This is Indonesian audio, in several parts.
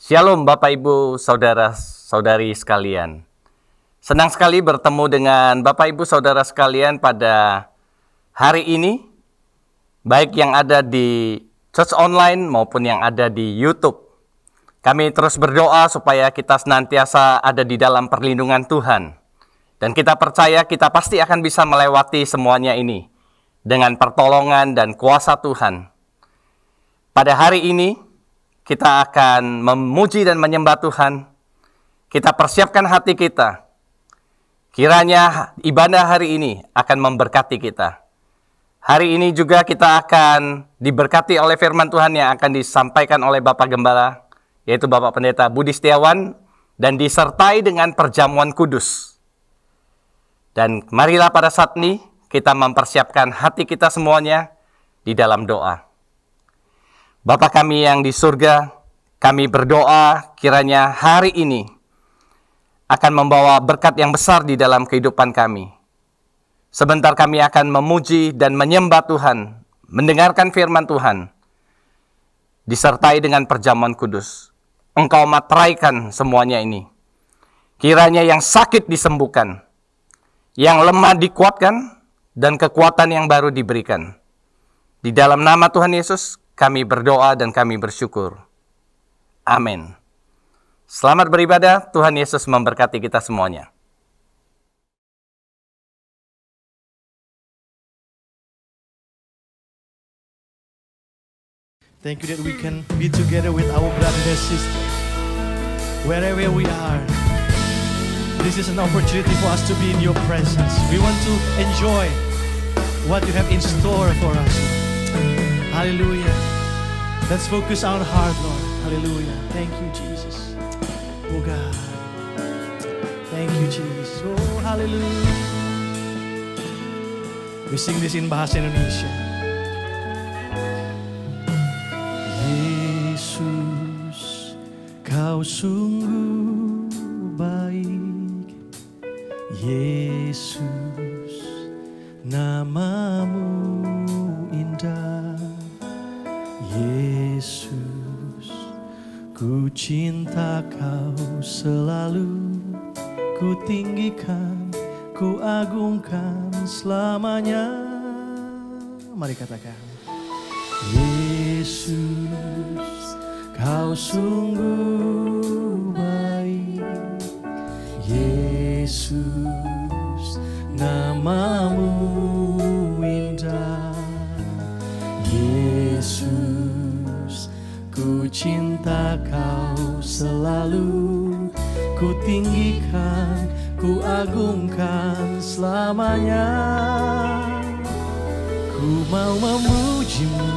Shalom Bapak Ibu Saudara-saudari sekalian. Senang sekali bertemu dengan Bapak Ibu Saudara sekalian pada hari ini, baik yang ada di church online maupun yang ada di YouTube. Kami terus berdoa supaya kita senantiasa ada di dalam perlindungan Tuhan. Dan kita percaya kita pasti akan bisa melewati semuanya ini dengan pertolongan dan kuasa Tuhan. Pada hari ini, kita akan memuji dan menyembah Tuhan. Kita persiapkan hati kita. Kiranya ibadah hari ini akan memberkati kita. Hari ini juga kita akan diberkati oleh firman Tuhan yang akan disampaikan oleh Bapak Gembala, yaitu Bapak Pendeta Budi Setiawan, dan disertai dengan perjamuan kudus. Dan marilah pada saat ini kita mempersiapkan hati kita semuanya di dalam doa. Bapa kami yang di surga, kami berdoa kiranya hari ini akan membawa berkat yang besar di dalam kehidupan kami. Sebentar kami akan memuji dan menyembah Tuhan, mendengarkan firman Tuhan, disertai dengan perjamuan kudus. Engkau materaikan semuanya ini. Kiranya yang sakit disembuhkan, yang lemah dikuatkan, dan kekuatan yang baru diberikan. Di dalam nama Tuhan Yesus, kami berdoa dan kami bersyukur. Amin. Selamat beribadah, Tuhan Yesus memberkati kita semuanya. Thank you that we can be together with our brothers and sisters, wherever we are. This is an opportunity for us to be in your presence. We want to enjoy what you have in store for us. Hallelujah. Let's focus our heart, Lord. Hallelujah. Thank you, Jesus. Oh God. Thank you, Jesus. Oh, hallelujah. We sing this in bahasa Indonesia. Yesus, kau sungguh baik. Yesus, namamu indah. Yesus, ku cinta kau selalu. Ku tinggikan, ku agungkan selamanya. Mari katakan. Yesus, kau sungguh baik. Yesus, namamu indah. Yesus, ku cinta kau selalu. Ku tinggikan, ku agungkan selamanya. Ku mau memujimu,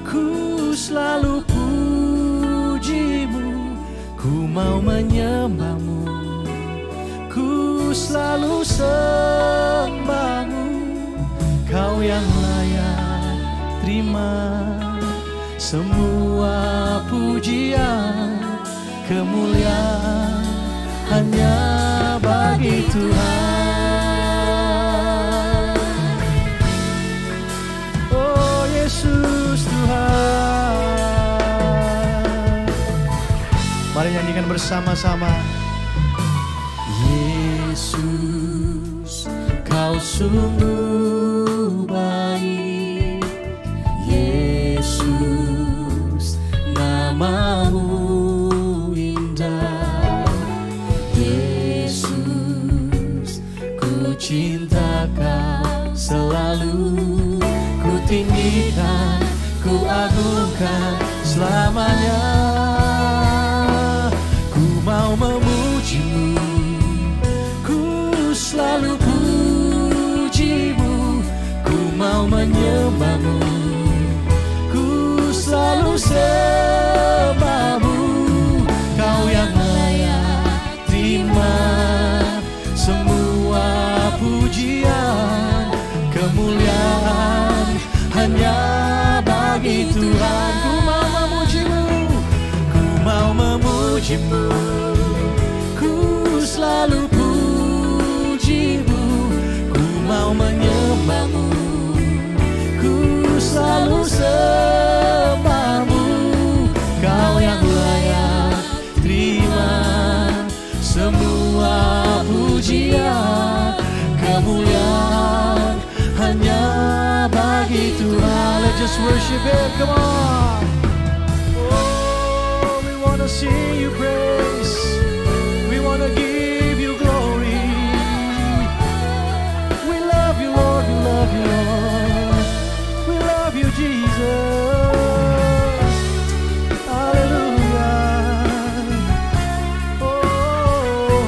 ku selalu pujimu. Ku mau menyembahmu, ku selalu sembahmu. Kau yang layak terima semua pujian. Kemuliaan hanya bagi Tuhan. Oh Yesus Tuhan. Mari nyanyikan bersama-sama. Yesus, kau sungguh baik. Yesus, namamu indah. Yesus, ku cinta kau selalu. Ku tinggikan, ku agungkan selamanya. Ku mau memujimu, selalu pujimu. Ku mau menyembahmu, ku selalu sembahmu. Kau yang layak terima semua pujian. Kemuliaan hanya bagi Tuhan. Ku mau memujimu, ku mau memujimu. Ku selalu mau menyembahmu, ku selalu sembahmu. Kau yang layak just worship Him. Come on. Oh, we want to sing you praise. We want to give you glory. We love you, Lord. We love you, Lord. We love you, Jesus. Hallelujah. Oh.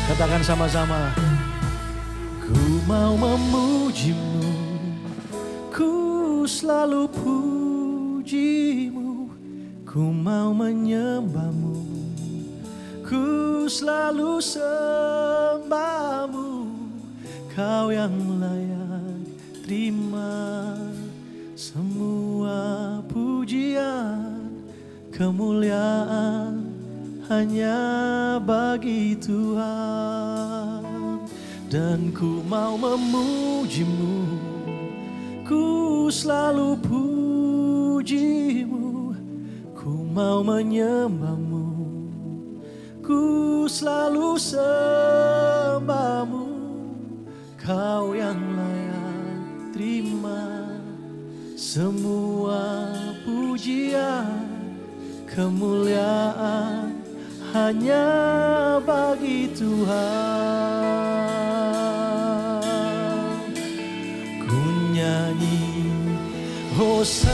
Katakan sama-sama. Ku mau memuji-Mu, ku selalu puji-Mu, ku mau menyembah-Mu, ku selalu sembah-Mu. Kau yang layak terima semua pujian, kemuliaan hanya bagi Tuhan. Dan ku mau memuji-Mu, ku selalu puji-Mu, ku mau menyembah-Mu, ku selalu sembah-Mu. Kau yang layak terima semua pujian, kemuliaan hanya bagi Tuhan. Ku nyanyi Hosana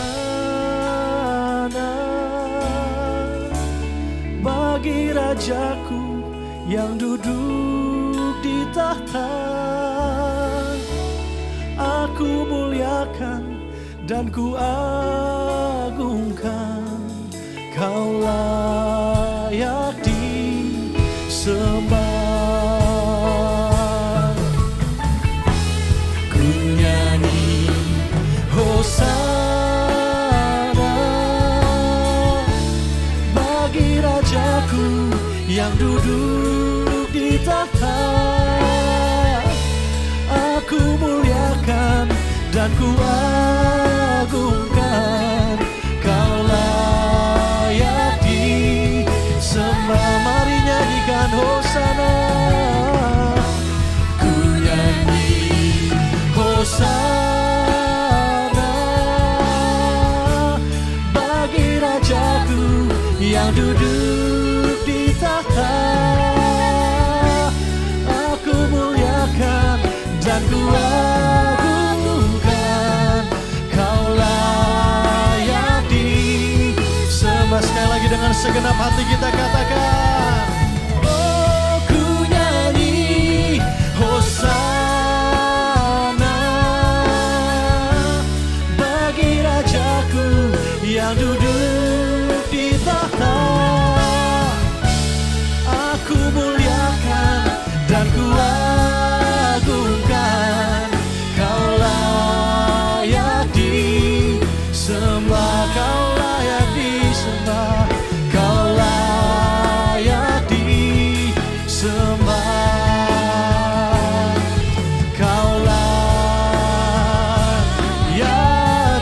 bagi Rajaku yang duduk di tahta. Aku muliakan dan ku agungkan, Kau layak disembah. Ku nyanyi Hosana bagi Rajaku yang duduk di tahta. Aku muliakan dan ku agungkan, Kau layak disembah. Mari nyanyikan Hosana. Ku nyanyi Hosana bagi Rajaku yang duduk di tahta. Aku muliakan dan ku agungkan, Kau layak disembah. Sekali lagi dengan segenap hati kita katakan, oh ku nyanyi Hosana bagi Rajaku yang duduk di tahta. Aku muliakan dan ku agungkan, Kau layak disembah. Kau layak disembah. Kau layak disembah. Kau layak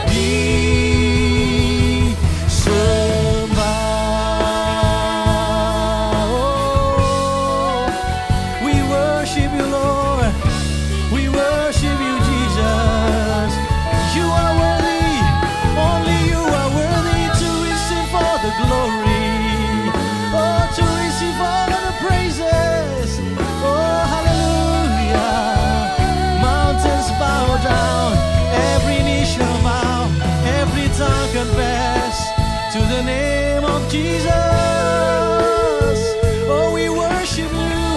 disembah. Oh, we worship you, Lord. We worship you, Jesus. You are worthy. Only you are worthy to receive all the glory. Oh, to receive all of the praises. Oh, hallelujah. Mountains bow down. Every knee shall bow. Every tongue confess to the name of Jesus. Oh, we worship you.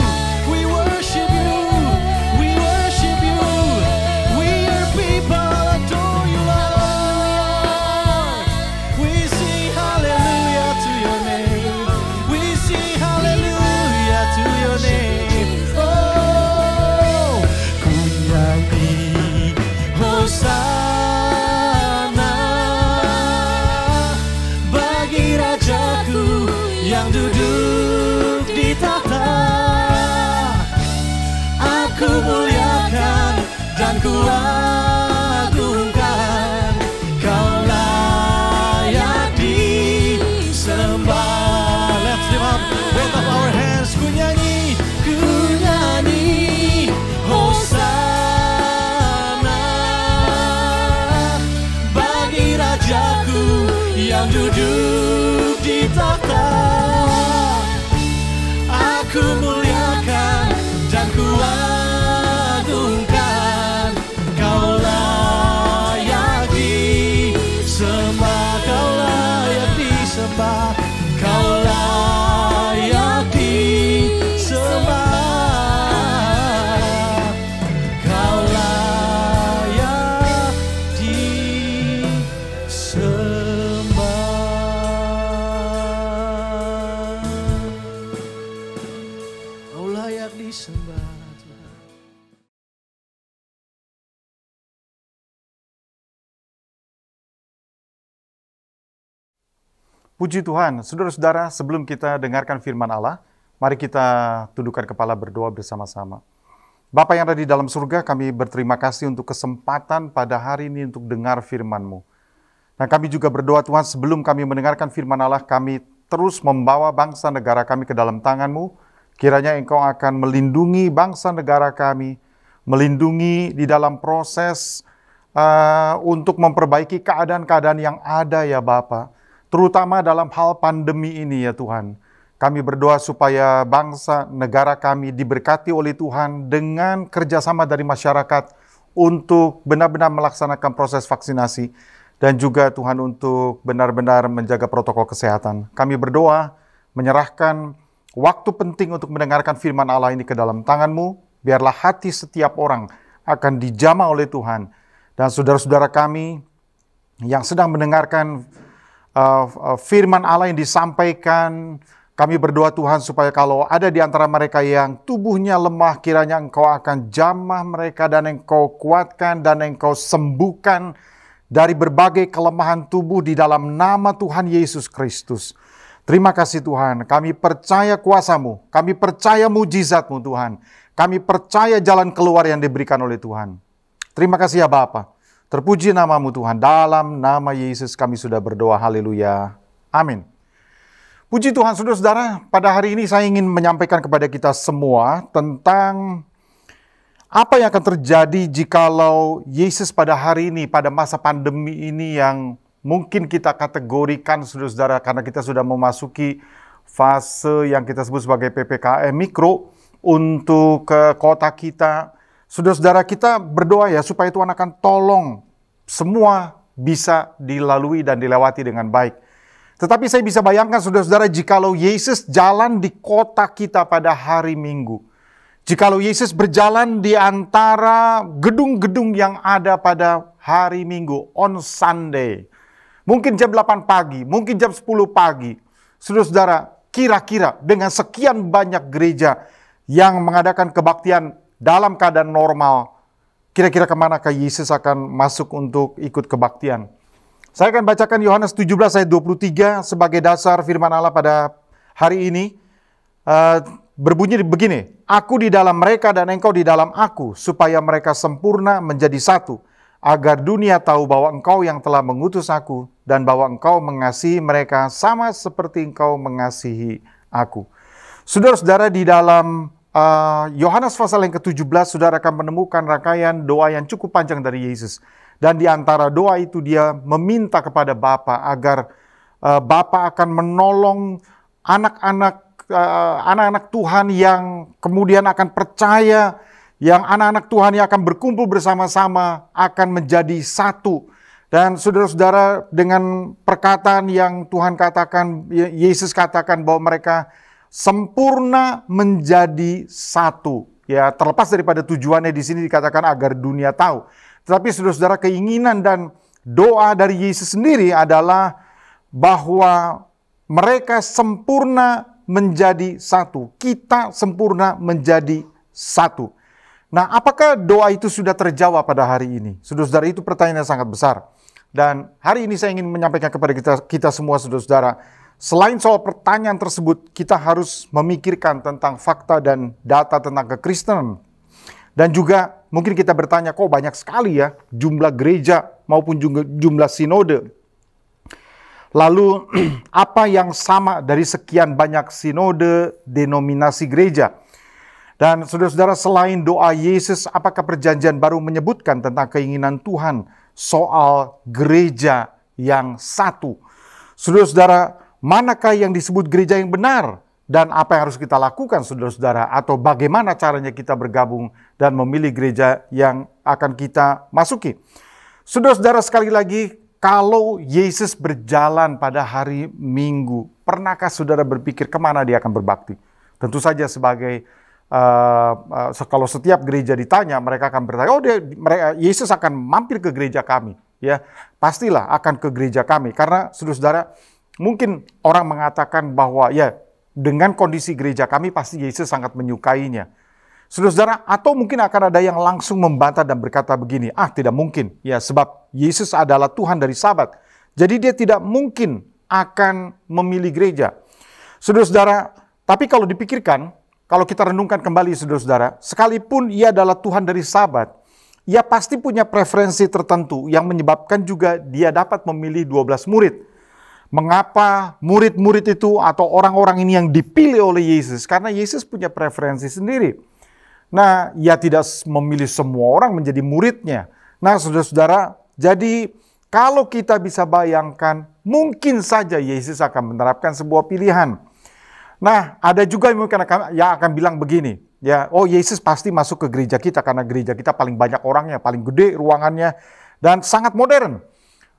We worship you. We worship you. We your people adore you, Lord. We sing hallelujah to your name. We sing hallelujah to your name. Oh, ku nyanyi Hosana bagi Rajaku yang duduk di tahta. Aku muliakan dan ku agungkan, Kau layak disembah. Let's lift up both of our hands. Ku nyanyi Hosana yang duduk di takhta. Aku muliakan dan kuagungkan. Kau layak disembah, kau layak disembah, kau layak disembah, kau layak disembah, kau layak disembah Tuhan. Puji Tuhan, saudara-saudara, sebelum kita dengarkan firman Allah, mari kita tundukkan kepala berdoa bersama-sama. Bapa yang ada di dalam surga, kami berterima kasih untuk kesempatan pada hari ini untuk dengar firman-Mu. Dan kami juga berdoa Tuhan, sebelum kami mendengarkan firman Allah, kami terus membawa bangsa negara kami ke dalam tangan-Mu. Kiranya Engkau akan melindungi bangsa negara kami, melindungi di dalam proses untuk memperbaiki keadaan-keadaan yang ada ya Bapa. Terutama dalam hal pandemi ini ya Tuhan. Kami berdoa supaya bangsa negara kami diberkati oleh Tuhan dengan kerjasama dari masyarakat untuk benar-benar melaksanakan proses vaksinasi. Dan juga Tuhan untuk benar-benar menjaga protokol kesehatan. Kami berdoa menyerahkan waktu penting untuk mendengarkan firman Allah ini ke dalam tangan-Mu. Biarlah hati setiap orang akan dijamah oleh Tuhan. Dan saudara-saudara kami yang sedang mendengarkan firman Allah yang disampaikan, kami berdoa Tuhan supaya kalau ada di antara mereka yang tubuhnya lemah, kiranya Engkau akan jamah mereka dan Engkau kuatkan dan Engkau sembuhkan dari berbagai kelemahan tubuh di dalam nama Tuhan Yesus Kristus. Terima kasih Tuhan, kami percaya kuasa-Mu, kami percaya mujizat-Mu Tuhan, kami percaya jalan keluar yang diberikan oleh Tuhan. Terima kasih ya Bapa. Terpuji nama-Mu Tuhan, dalam nama Yesus kami sudah berdoa, haleluya, amin. Puji Tuhan, saudara-saudara, pada hari ini saya ingin menyampaikan kepada kita semua tentang apa yang akan terjadi jikalau Yesus pada hari ini, pada masa pandemi ini yang mungkin kita kategorikan, saudara-saudara, karena kita sudah memasuki fase yang kita sebut sebagai PPKM Mikro untuk ke kota kita. Saudara-saudara, kita berdoa ya supaya Tuhan akan tolong semua bisa dilalui dan dilewati dengan baik. Tetapi saya bisa bayangkan saudara-saudara, jikalau Yesus jalan di kota kita pada hari Minggu. Jikalau Yesus berjalan di antara gedung-gedung yang ada pada hari Minggu, on Sunday. Mungkin jam 8 pagi, mungkin jam 10 pagi. Saudara-saudara, kira-kira dengan sekian banyak gereja yang mengadakan kebaktian dalam keadaan normal, kira-kira kemanakah Yesus akan masuk untuk ikut kebaktian? Saya akan bacakan Yohanes 17 ayat 23 sebagai dasar firman Allah pada hari ini. Berbunyi begini, Aku di dalam mereka dan engkau di dalam aku, supaya mereka sempurna menjadi satu, agar dunia tahu bahwa engkau yang telah mengutus aku, dan bahwa engkau mengasihi mereka sama seperti engkau mengasihi aku. Saudara-saudara, di dalam Yohanes pasal yang ke-17, saudara akan menemukan rangkaian doa yang cukup panjang dari Yesus. Dan di antara doa itu dia meminta kepada Bapa agar Bapa akan menolong anak-anak Tuhan yang kemudian akan percaya, yang anak-anak Tuhan yang akan berkumpul bersama-sama akan menjadi satu. Dan saudara-saudara, dengan perkataan yang Tuhan katakan, Yesus katakan bahwa mereka sempurna menjadi satu. Ya, terlepas daripada tujuannya di sini dikatakan agar dunia tahu. Tetapi saudara-saudara, keinginan dan doa dari Yesus sendiri adalah bahwa mereka sempurna menjadi satu. Kita sempurna menjadi satu. Nah, apakah doa itu sudah terjawab pada hari ini? Saudara-saudara, itu pertanyaan yang sangat besar. Dan hari ini saya ingin menyampaikan kepada kita semua, saudara-saudara, selain soal pertanyaan tersebut, kita harus memikirkan tentang fakta dan data tentang kekristenan. Dan juga mungkin kita bertanya, kok banyak sekali ya jumlah gereja maupun jumlah sinode. Lalu apa yang sama dari sekian banyak sinode denominasi gereja? Dan saudara-saudara, selain doa Yesus, apakah perjanjian baru menyebutkan tentang keinginan Tuhan soal gereja yang satu? Saudara-saudara, manakah yang disebut gereja yang benar? Dan apa yang harus kita lakukan, saudara-saudara? Atau bagaimana caranya kita bergabung dan memilih gereja yang akan kita masuki? Saudara-saudara, sekali lagi, kalau Yesus berjalan pada hari Minggu, pernahkah saudara berpikir kemana dia akan berbakti? Tentu saja sebagai, kalau setiap gereja ditanya, mereka akan bertanya, Yesus akan mampir ke gereja kami. Ya, pastilah akan ke gereja kami. Karena saudara-saudara, mungkin orang mengatakan bahwa ya, dengan kondisi gereja kami pasti Yesus sangat menyukainya. Saudara-saudara, atau mungkin akan ada yang langsung membantah dan berkata begini, tidak mungkin. Ya, sebab Yesus adalah Tuhan dari Sabat. Jadi dia tidak mungkin akan memilih gereja. Saudara-saudara, tapi kalau dipikirkan, kalau kita renungkan kembali saudara-saudara, sekalipun ia adalah Tuhan dari Sabat, ia pasti punya preferensi tertentu yang menyebabkan juga dia dapat memilih 12 murid. Mengapa murid-murid itu atau orang-orang ini yang dipilih oleh Yesus? Karena Yesus punya preferensi sendiri. Nah, ia tidak memilih semua orang menjadi muridnya. Nah, saudara-saudara, jadi kalau kita bisa bayangkan, mungkin saja Yesus akan menerapkan sebuah pilihan. Nah, ada juga yang akan bilang begini, ya, Yesus pasti masuk ke gereja kita karena gereja kita paling banyak orangnya, paling gede ruangannya, dan sangat modern.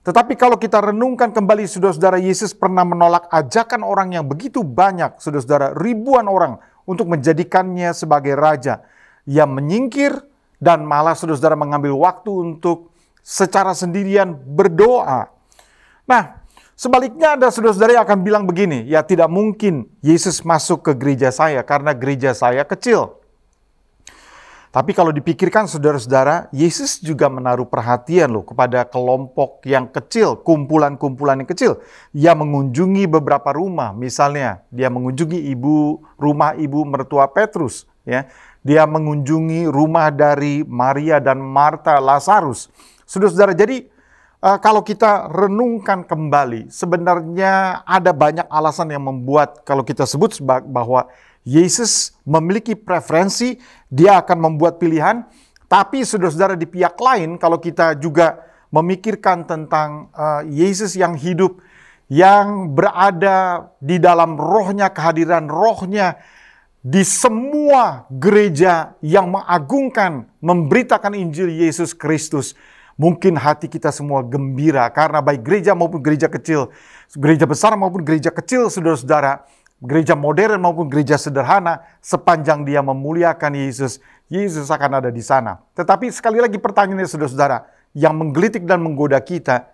Tetapi kalau kita renungkan kembali, saudara-saudara, Yesus pernah menolak ajakan orang yang begitu banyak, saudara-saudara, ribuan orang untuk menjadikannya sebagai raja. Ia menyingkir dan malah saudara-saudara mengambil waktu untuk secara sendirian berdoa. Nah, sebaliknya ada saudara-saudara yang akan bilang begini, ya tidak mungkin Yesus masuk ke gereja saya karena gereja saya kecil. Tapi kalau dipikirkan saudara-saudara, Yesus juga menaruh perhatian kepada kelompok yang kecil, kumpulan-kumpulan yang kecil. Ia mengunjungi beberapa rumah, misalnya dia mengunjungi rumah ibu mertua Petrus, ya. Dia mengunjungi rumah dari Maria dan Marta, Lazarus. Saudara-saudara, jadi kalau kita renungkan kembali, sebenarnya ada banyak alasan yang membuat kalau kita sebut bahwa Yesus memiliki preferensi, dia akan membuat pilihan. Tapi saudara-saudara, di pihak lain, kalau kita juga memikirkan tentang Yesus yang hidup, yang berada di dalam rohnya, kehadiran rohnya, di semua gereja yang mengagungkan, memberitakan Injil Yesus Kristus, mungkin hati kita semua gembira, karena baik gereja maupun gereja kecil, gereja besar maupun gereja kecil, saudara-saudara, gereja modern maupun gereja sederhana, sepanjang dia memuliakan Yesus, Yesus akan ada di sana. Tetapi sekali lagi pertanyaannya saudara-saudara, yang menggelitik dan menggoda kita,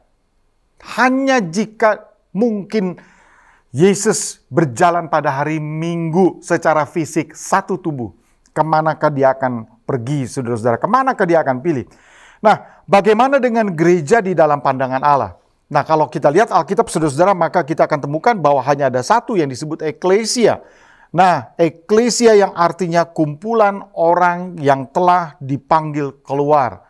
hanya jika mungkin Yesus berjalan pada hari Minggu secara fisik satu tubuh, kemanakah dia akan pergi saudara-saudara, kemanakah dia akan pilih? Nah, bagaimana dengan gereja di dalam pandangan Allah? Nah, kalau kita lihat Alkitab, saudara-saudara, maka kita akan temukan bahwa hanya ada satu yang disebut eklesia. Nah, eklesia yang artinya kumpulan orang yang telah dipanggil keluar.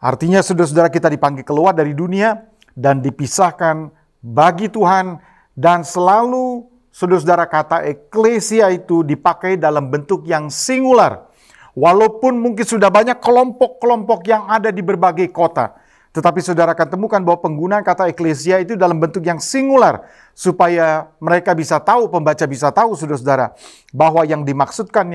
Artinya, saudara-saudara, kita dipanggil keluar dari dunia dan dipisahkan bagi Tuhan. Dan selalu, saudara-saudara, kata eklesia itu dipakai dalam bentuk yang singular. Walaupun mungkin sudah banyak kelompok-kelompok yang ada di berbagai kota. Tetapi saudara akan temukan bahwa penggunaan kata eklesia itu dalam bentuk yang singular. Supaya mereka bisa tahu, pembaca bisa tahu saudara-saudara, bahwa yang dimaksudkan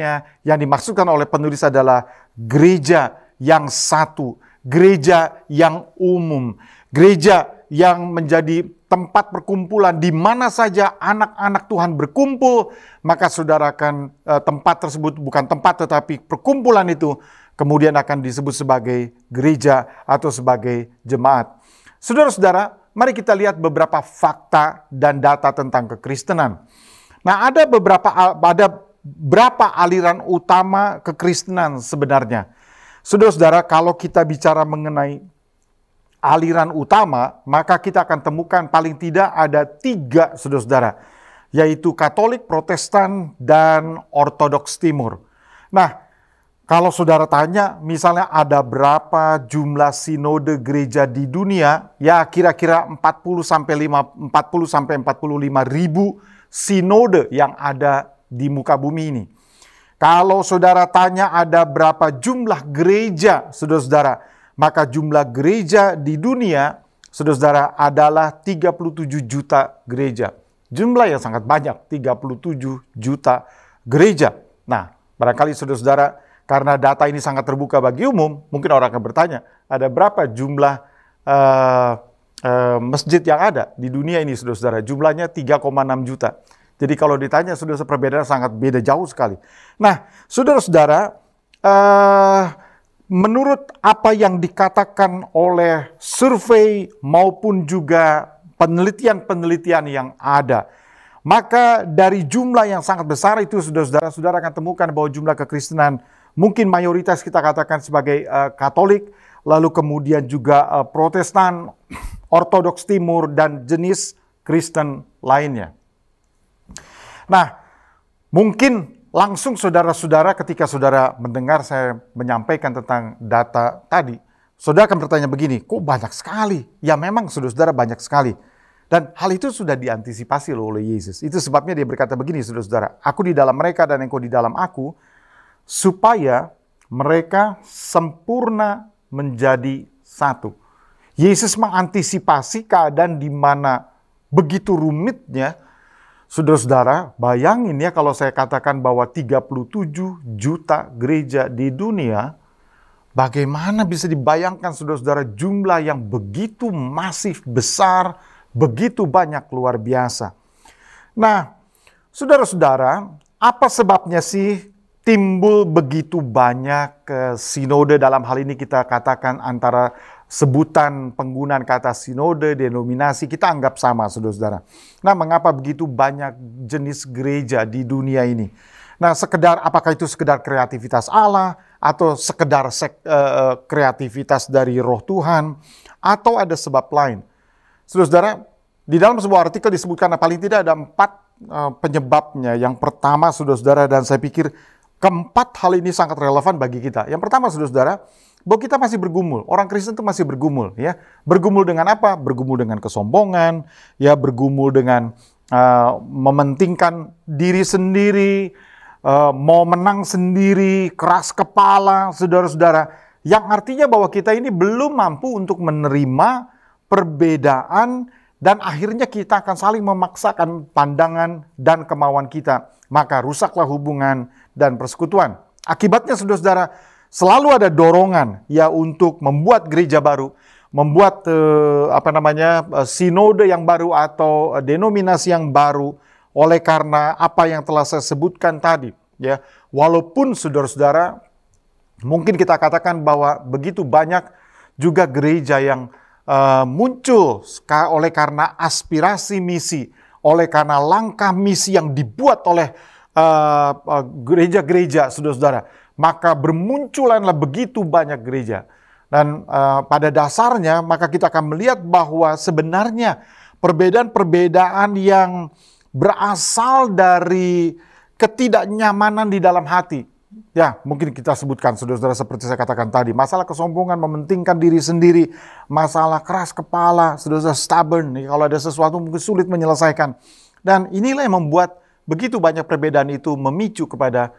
oleh penulis adalah gereja yang satu. Gereja yang umum. Gereja yang menjadi tempat perkumpulan di mana saja anak-anak Tuhan berkumpul, maka saudara akan tempat tersebut bukan tempat tetapi perkumpulan itu kemudian akan disebut sebagai gereja atau sebagai jemaat. Saudara-saudara, mari kita lihat beberapa fakta dan data tentang kekristenan. Nah, ada berapa aliran utama kekristenan sebenarnya. Saudara-saudara, kalau kita bicara mengenai aliran utama, maka kita akan temukan paling tidak ada 3, saudara-saudara, yaitu Katolik, Protestan, dan Ortodoks Timur. Nah, kalau saudara tanya, misalnya ada berapa jumlah sinode gereja di dunia, ya kira-kira 40 sampai 45 ribu sinode yang ada di muka bumi ini. Kalau saudara tanya ada berapa jumlah gereja, saudara-saudara, maka jumlah gereja di dunia saudara-saudara, adalah 37 juta gereja. Jumlah yang sangat banyak, 37 juta gereja. Nah, barangkali saudara-saudara, karena data ini sangat terbuka bagi umum, mungkin orang akan bertanya, ada berapa jumlah masjid yang ada di dunia ini, saudara-saudara? Jumlahnya 3,6 juta. Jadi kalau ditanya, saudara, perbedaan sangat beda jauh sekali. Nah, saudara-saudara, menurut apa yang dikatakan oleh survei maupun juga penelitian-penelitian yang ada, maka dari jumlah yang sangat besar itu, saudara-saudara akan temukan bahwa jumlah kekristenan mungkin mayoritas kita katakan sebagai Katolik, lalu kemudian juga Protestan, Ortodoks Timur, dan jenis Kristen lainnya. Nah, mungkin langsung saudara-saudara ketika saudara mendengar saya menyampaikan tentang data tadi, saudara akan bertanya begini, kok banyak sekali? Ya memang saudara-saudara banyak sekali. Dan hal itu sudah diantisipasi oleh Yesus. Itu sebabnya dia berkata begini, saudara-saudara, aku di dalam mereka dan engkau di dalam aku, supaya mereka sempurna menjadi satu. Yesus mengantisipasi keadaan di mana begitu rumitnya. Saudara-saudara, bayangin ya kalau saya katakan bahwa 37 juta gereja di dunia, bagaimana bisa dibayangkan saudara-saudara jumlah yang begitu masif, besar, begitu banyak, luar biasa. Nah, saudara-saudara, apa sebabnya sih timbul begitu banyak sinode? Dalam hal ini kita katakan antara sebutan penggunaan kata sinode, denominasi, kita anggap sama, saudara-saudara. Nah, mengapa begitu banyak jenis gereja di dunia ini? Nah, apakah itu sekedar kreativitas Allah, atau sekedar kreativitas dari Roh Tuhan, atau ada sebab lain? Saudara-saudara, di dalam sebuah artikel disebutkan paling tidak ada 4 penyebabnya. Yang pertama, saudara-saudara, dan saya pikir keempat hal ini sangat relevan bagi kita. Yang pertama, saudara-saudara, bahwa kita masih bergumul. Orang Kristen itu masih bergumul, ya. Bergumul dengan apa? Bergumul dengan kesombongan, ya, bergumul dengan mementingkan diri sendiri, mau menang sendiri, keras kepala, saudara-saudara. Yang artinya bahwa kita ini belum mampu untuk menerima perbedaan, dan akhirnya kita akan saling memaksakan pandangan dan kemauan kita. Maka rusaklah hubungan dan persekutuan. Akibatnya, saudara-saudara, selalu ada dorongan ya untuk membuat gereja baru, membuat sinode yang baru atau denominasi yang baru, oleh karena apa yang telah saya sebutkan tadi, ya. Walaupun saudara-saudara, mungkin kita katakan bahwa begitu banyak juga gereja yang muncul oleh karena aspirasi misi, oleh karena langkah misi yang dibuat oleh gereja-gereja, saudara-saudara, maka bermunculanlah begitu banyak gereja. Dan pada dasarnya, maka kita akan melihat bahwa sebenarnya perbedaan-perbedaan yang berasal dari ketidaknyamanan di dalam hati. Ya, mungkin kita sebutkan, saudara-saudara, seperti saya katakan tadi, masalah kesombongan, mementingkan diri sendiri, masalah keras kepala, saudara-saudara, stubborn, kalau ada sesuatu mungkin sulit menyelesaikan. Dan inilah yang membuat begitu banyak perbedaan itu memicu kepada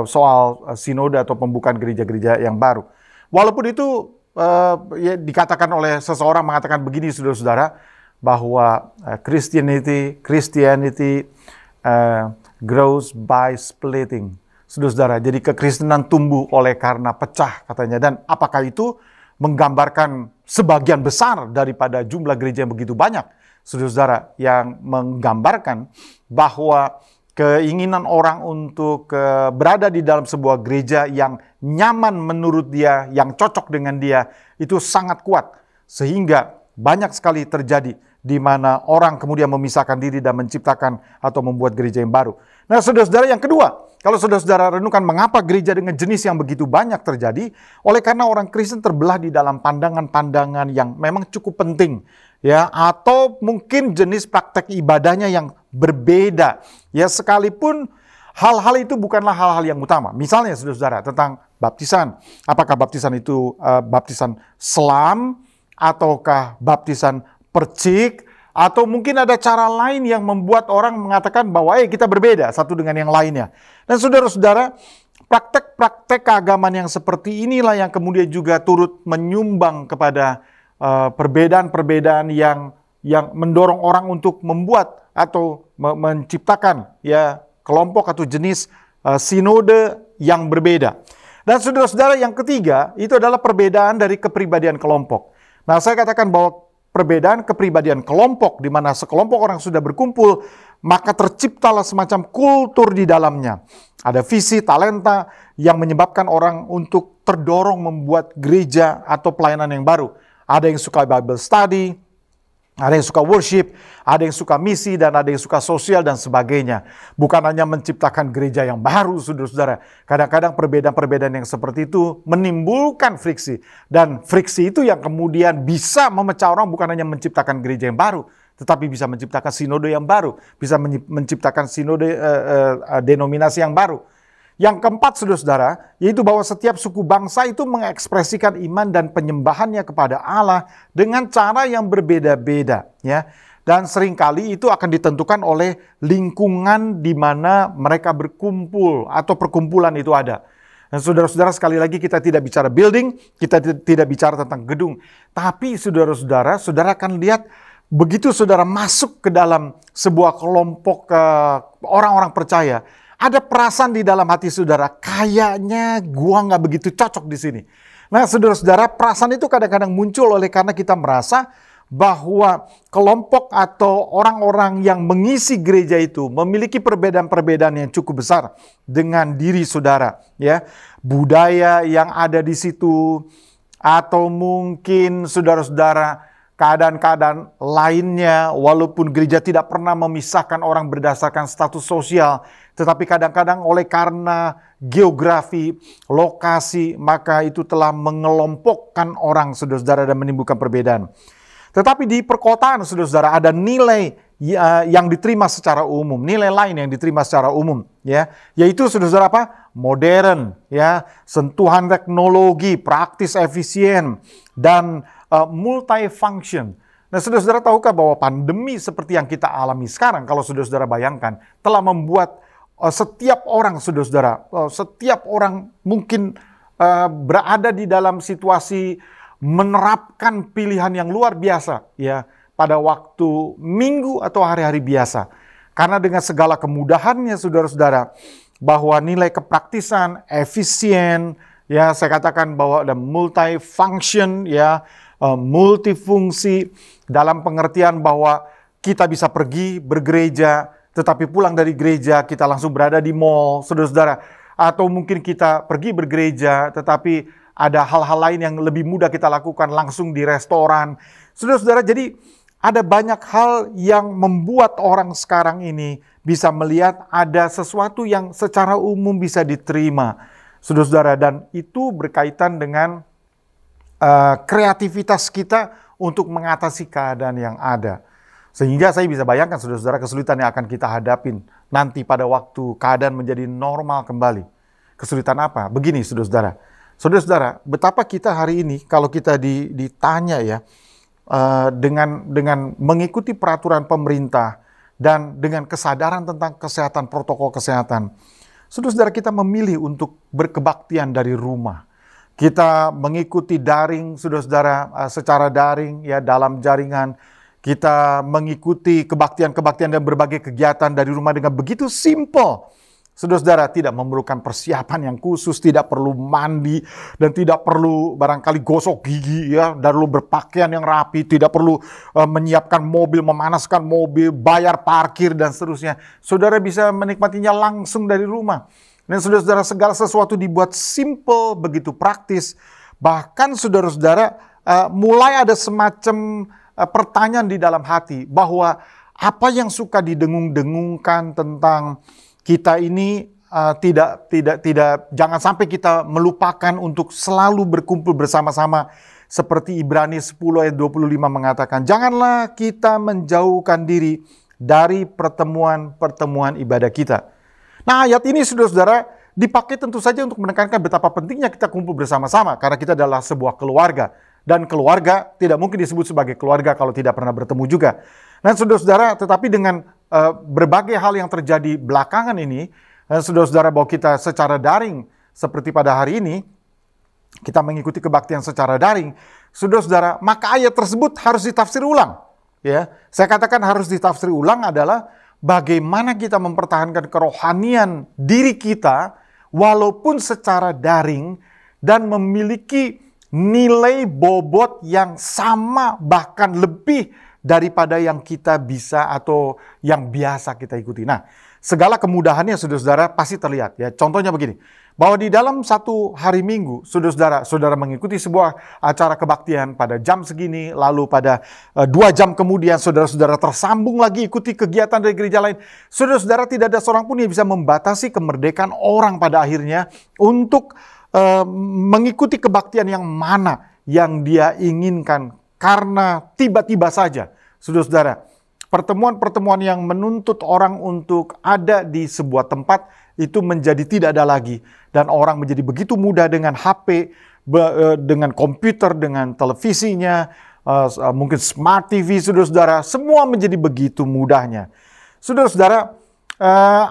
soal sinode atau pembukaan gereja-gereja yang baru. Walaupun itu ya, dikatakan oleh seseorang mengatakan begini, saudara-saudara, bahwa Christianity grows by splitting. Saudara-saudara, jadi kekristenan tumbuh oleh karena pecah, katanya. Dan apakah itu menggambarkan sebagian besar daripada jumlah gereja yang begitu banyak? Saudara-saudara, yang menggambarkan bahwa keinginan orang untuk berada di dalam sebuah gereja yang nyaman menurut dia, yang cocok dengan dia, itu sangat kuat. Sehingga banyak sekali terjadi di mana orang kemudian memisahkan diri dan menciptakan atau membuat gereja yang baru. Nah, saudara-saudara, yang kedua, kalau saudara-saudara renungkan mengapa gereja dengan jenis yang begitu banyak terjadi, oleh karena orang Kristen terbelah di dalam pandangan-pandangan yang memang cukup penting, ya, atau mungkin jenis praktek ibadahnya yang berbeda, ya, sekalipun hal-hal itu bukanlah hal-hal yang utama. Misalnya, saudara-saudara, tentang baptisan. Apakah baptisan itu baptisan selam, ataukah baptisan percik, atau mungkin ada cara lain yang membuat orang mengatakan bahwa kita berbeda satu dengan yang lainnya. Dan saudara-saudara, praktek-praktek keagamaan yang seperti inilah yang kemudian juga turut menyumbang kepada perbedaan-perbedaan yang mendorong orang untuk membuat atau menciptakan ya kelompok atau jenis sinode yang berbeda. Dan saudara-saudara, yang ketiga itu adalah perbedaan dari kepribadian kelompok. Nah, saya katakan bahwa perbedaan kepribadian kelompok di mana sekelompok orang sudah berkumpul, maka terciptalah semacam kultur di dalamnya. Ada visi, talenta yang menyebabkan orang untuk terdorong membuat gereja atau pelayanan yang baru. Ada yang suka Bible study, ada yang suka worship, ada yang suka misi, dan ada yang suka sosial dan sebagainya. Bukan hanya menciptakan gereja yang baru, saudara-saudara. Kadang-kadang perbedaan-perbedaan yang seperti itu menimbulkan friksi. Dan friksi itu yang kemudian bisa memecah orang, bukan hanya menciptakan gereja yang baru, tetapi bisa menciptakan sinode yang baru, bisa menciptakan sinode denominasi yang baru. Yang keempat, saudara-saudara, yaitu bahwa setiap suku bangsa itu mengekspresikan iman dan penyembahannya kepada Allah dengan cara yang berbeda-beda, ya. Dan seringkali itu akan ditentukan oleh lingkungan di mana mereka berkumpul atau perkumpulan itu ada. Dan saudara-saudara, sekali lagi kita tidak bicara building, kita tidak bicara tentang gedung. Tapi saudara-saudara, saudara akan lihat begitu saudara masuk ke dalam sebuah kelompok orang-orang percaya, ada perasaan di dalam hati saudara, kayaknya gua nggak begitu cocok di sini. Nah, saudara-saudara, perasaan itu kadang-kadang muncul oleh karena kita merasa bahwa kelompok atau orang-orang yang mengisi gereja itu memiliki perbedaan-perbedaan yang cukup besar dengan diri saudara, ya. Budaya yang ada di situ, atau mungkin saudara-saudara, keadaan-keadaan lainnya, walaupun gereja tidak pernah memisahkan orang berdasarkan status sosial, tetapi kadang-kadang oleh karena geografi, lokasi, maka itu telah mengelompokkan orang, saudara-saudara, dan menimbulkan perbedaan. Tetapi di perkotaan, saudara-saudara, ada nilai yang diterima secara umum, nilai lain yang diterima secara umum, ya, yaitu saudara-saudara apa? Modern, ya, sentuhan teknologi, praktis, efisien, dan multifunction. Nah, saudara-saudara, tahukah bahwa pandemi seperti yang kita alami sekarang, kalau saudara-saudara bayangkan, telah membuat setiap orang, saudara-saudara, setiap orang mungkin berada di dalam situasi menerapkan pilihan yang luar biasa, ya, pada waktu minggu atau hari-hari biasa. Karena dengan segala kemudahannya, saudara-saudara, bahwa nilai kepraktisan, efisien, ya, saya katakan bahwa ada multifunction, ya, multifungsi, dalam pengertian bahwa kita bisa pergi bergereja, tetapi pulang dari gereja kita langsung berada di mall, saudara-saudara. Atau mungkin kita pergi bergereja, tetapi ada hal-hal lain yang lebih mudah kita lakukan langsung di restoran. Saudara-saudara, jadi ada banyak hal yang membuat orang sekarang ini bisa melihat ada sesuatu yang secara umum bisa diterima, saudara-saudara. Dan itu berkaitan dengan kreativitas kita untuk mengatasi keadaan yang ada. Sehingga saya bisa bayangkan, saudara-saudara, kesulitan yang akan kita hadapin nanti pada waktu keadaan menjadi normal kembali. Kesulitan apa? Begini, saudara-saudara. Saudara-saudara, betapa kita hari ini kalau kita ditanya, ya, dengan mengikuti peraturan pemerintah dan dengan kesadaran tentang kesehatan, protokol kesehatan, saudara-saudara, kita memilih untuk berkebaktian dari rumah. Kita mengikuti daring, saudara-saudara, secara daring, ya, dalam jaringan. Kita mengikuti kebaktian-kebaktian dan berbagai kegiatan dari rumah dengan begitu simple. Saudara-saudara, tidak memerlukan persiapan yang khusus, tidak perlu mandi, dan tidak perlu barangkali gosok gigi, ya, dan lalu berpakaian yang rapi, tidak perlu menyiapkan mobil, memanaskan mobil, bayar parkir, dan seterusnya. Saudara bisa menikmatinya langsung dari rumah. Dan saudara-saudara, segala sesuatu dibuat simple, begitu praktis. Bahkan saudara-saudara, mulai ada semacam pertanyaan di dalam hati bahwa apa yang suka didengung-dengungkan tentang kita ini jangan sampai kita melupakan untuk selalu berkumpul bersama-sama, seperti Ibrani 10 ayat 25 mengatakan, janganlah kita menjauhkan diri dari pertemuan-pertemuan ibadah kita. Nah, ayat ini, saudara-saudara, dipakai tentu saja untuk menekankan betapa pentingnya kita kumpul bersama-sama, karena kita adalah sebuah keluarga. Dan keluarga tidak mungkin disebut sebagai keluarga kalau tidak pernah bertemu juga. Dan saudara-saudara, tetapi dengan berbagai hal yang terjadi belakangan ini, saudara-saudara, bahwa kita secara daring, seperti pada hari ini, kita mengikuti kebaktian secara daring, saudara-saudara, maka ayat tersebut harus ditafsir ulang. Ya, saya katakan harus ditafsir ulang adalah bagaimana kita mempertahankan kerohanian diri kita walaupun secara daring dan memiliki nilai bobot yang sama bahkan lebih daripada yang kita bisa atau yang biasa kita ikuti. Nah, segala kemudahannya saudara-saudara pasti terlihat ya. Contohnya begini, bahwa di dalam satu hari Minggu, saudara mengikuti sebuah acara kebaktian pada jam segini, lalu pada 2 jam kemudian saudara-saudara tersambung lagi ikuti kegiatan dari gereja lain. Saudara-saudara, tidak ada seorang pun yang bisa membatasi kemerdekaan orang pada akhirnya untuk mengikuti kebaktian yang mana yang dia inginkan, karena tiba-tiba saja, saudara-saudara, pertemuan-pertemuan yang menuntut orang untuk ada di sebuah tempat itu menjadi tidak ada lagi. Dan orang menjadi begitu mudah dengan HP, dengan komputer, dengan televisinya, mungkin smart TV, saudara-saudara. Semua menjadi begitu mudahnya. Saudara-saudara,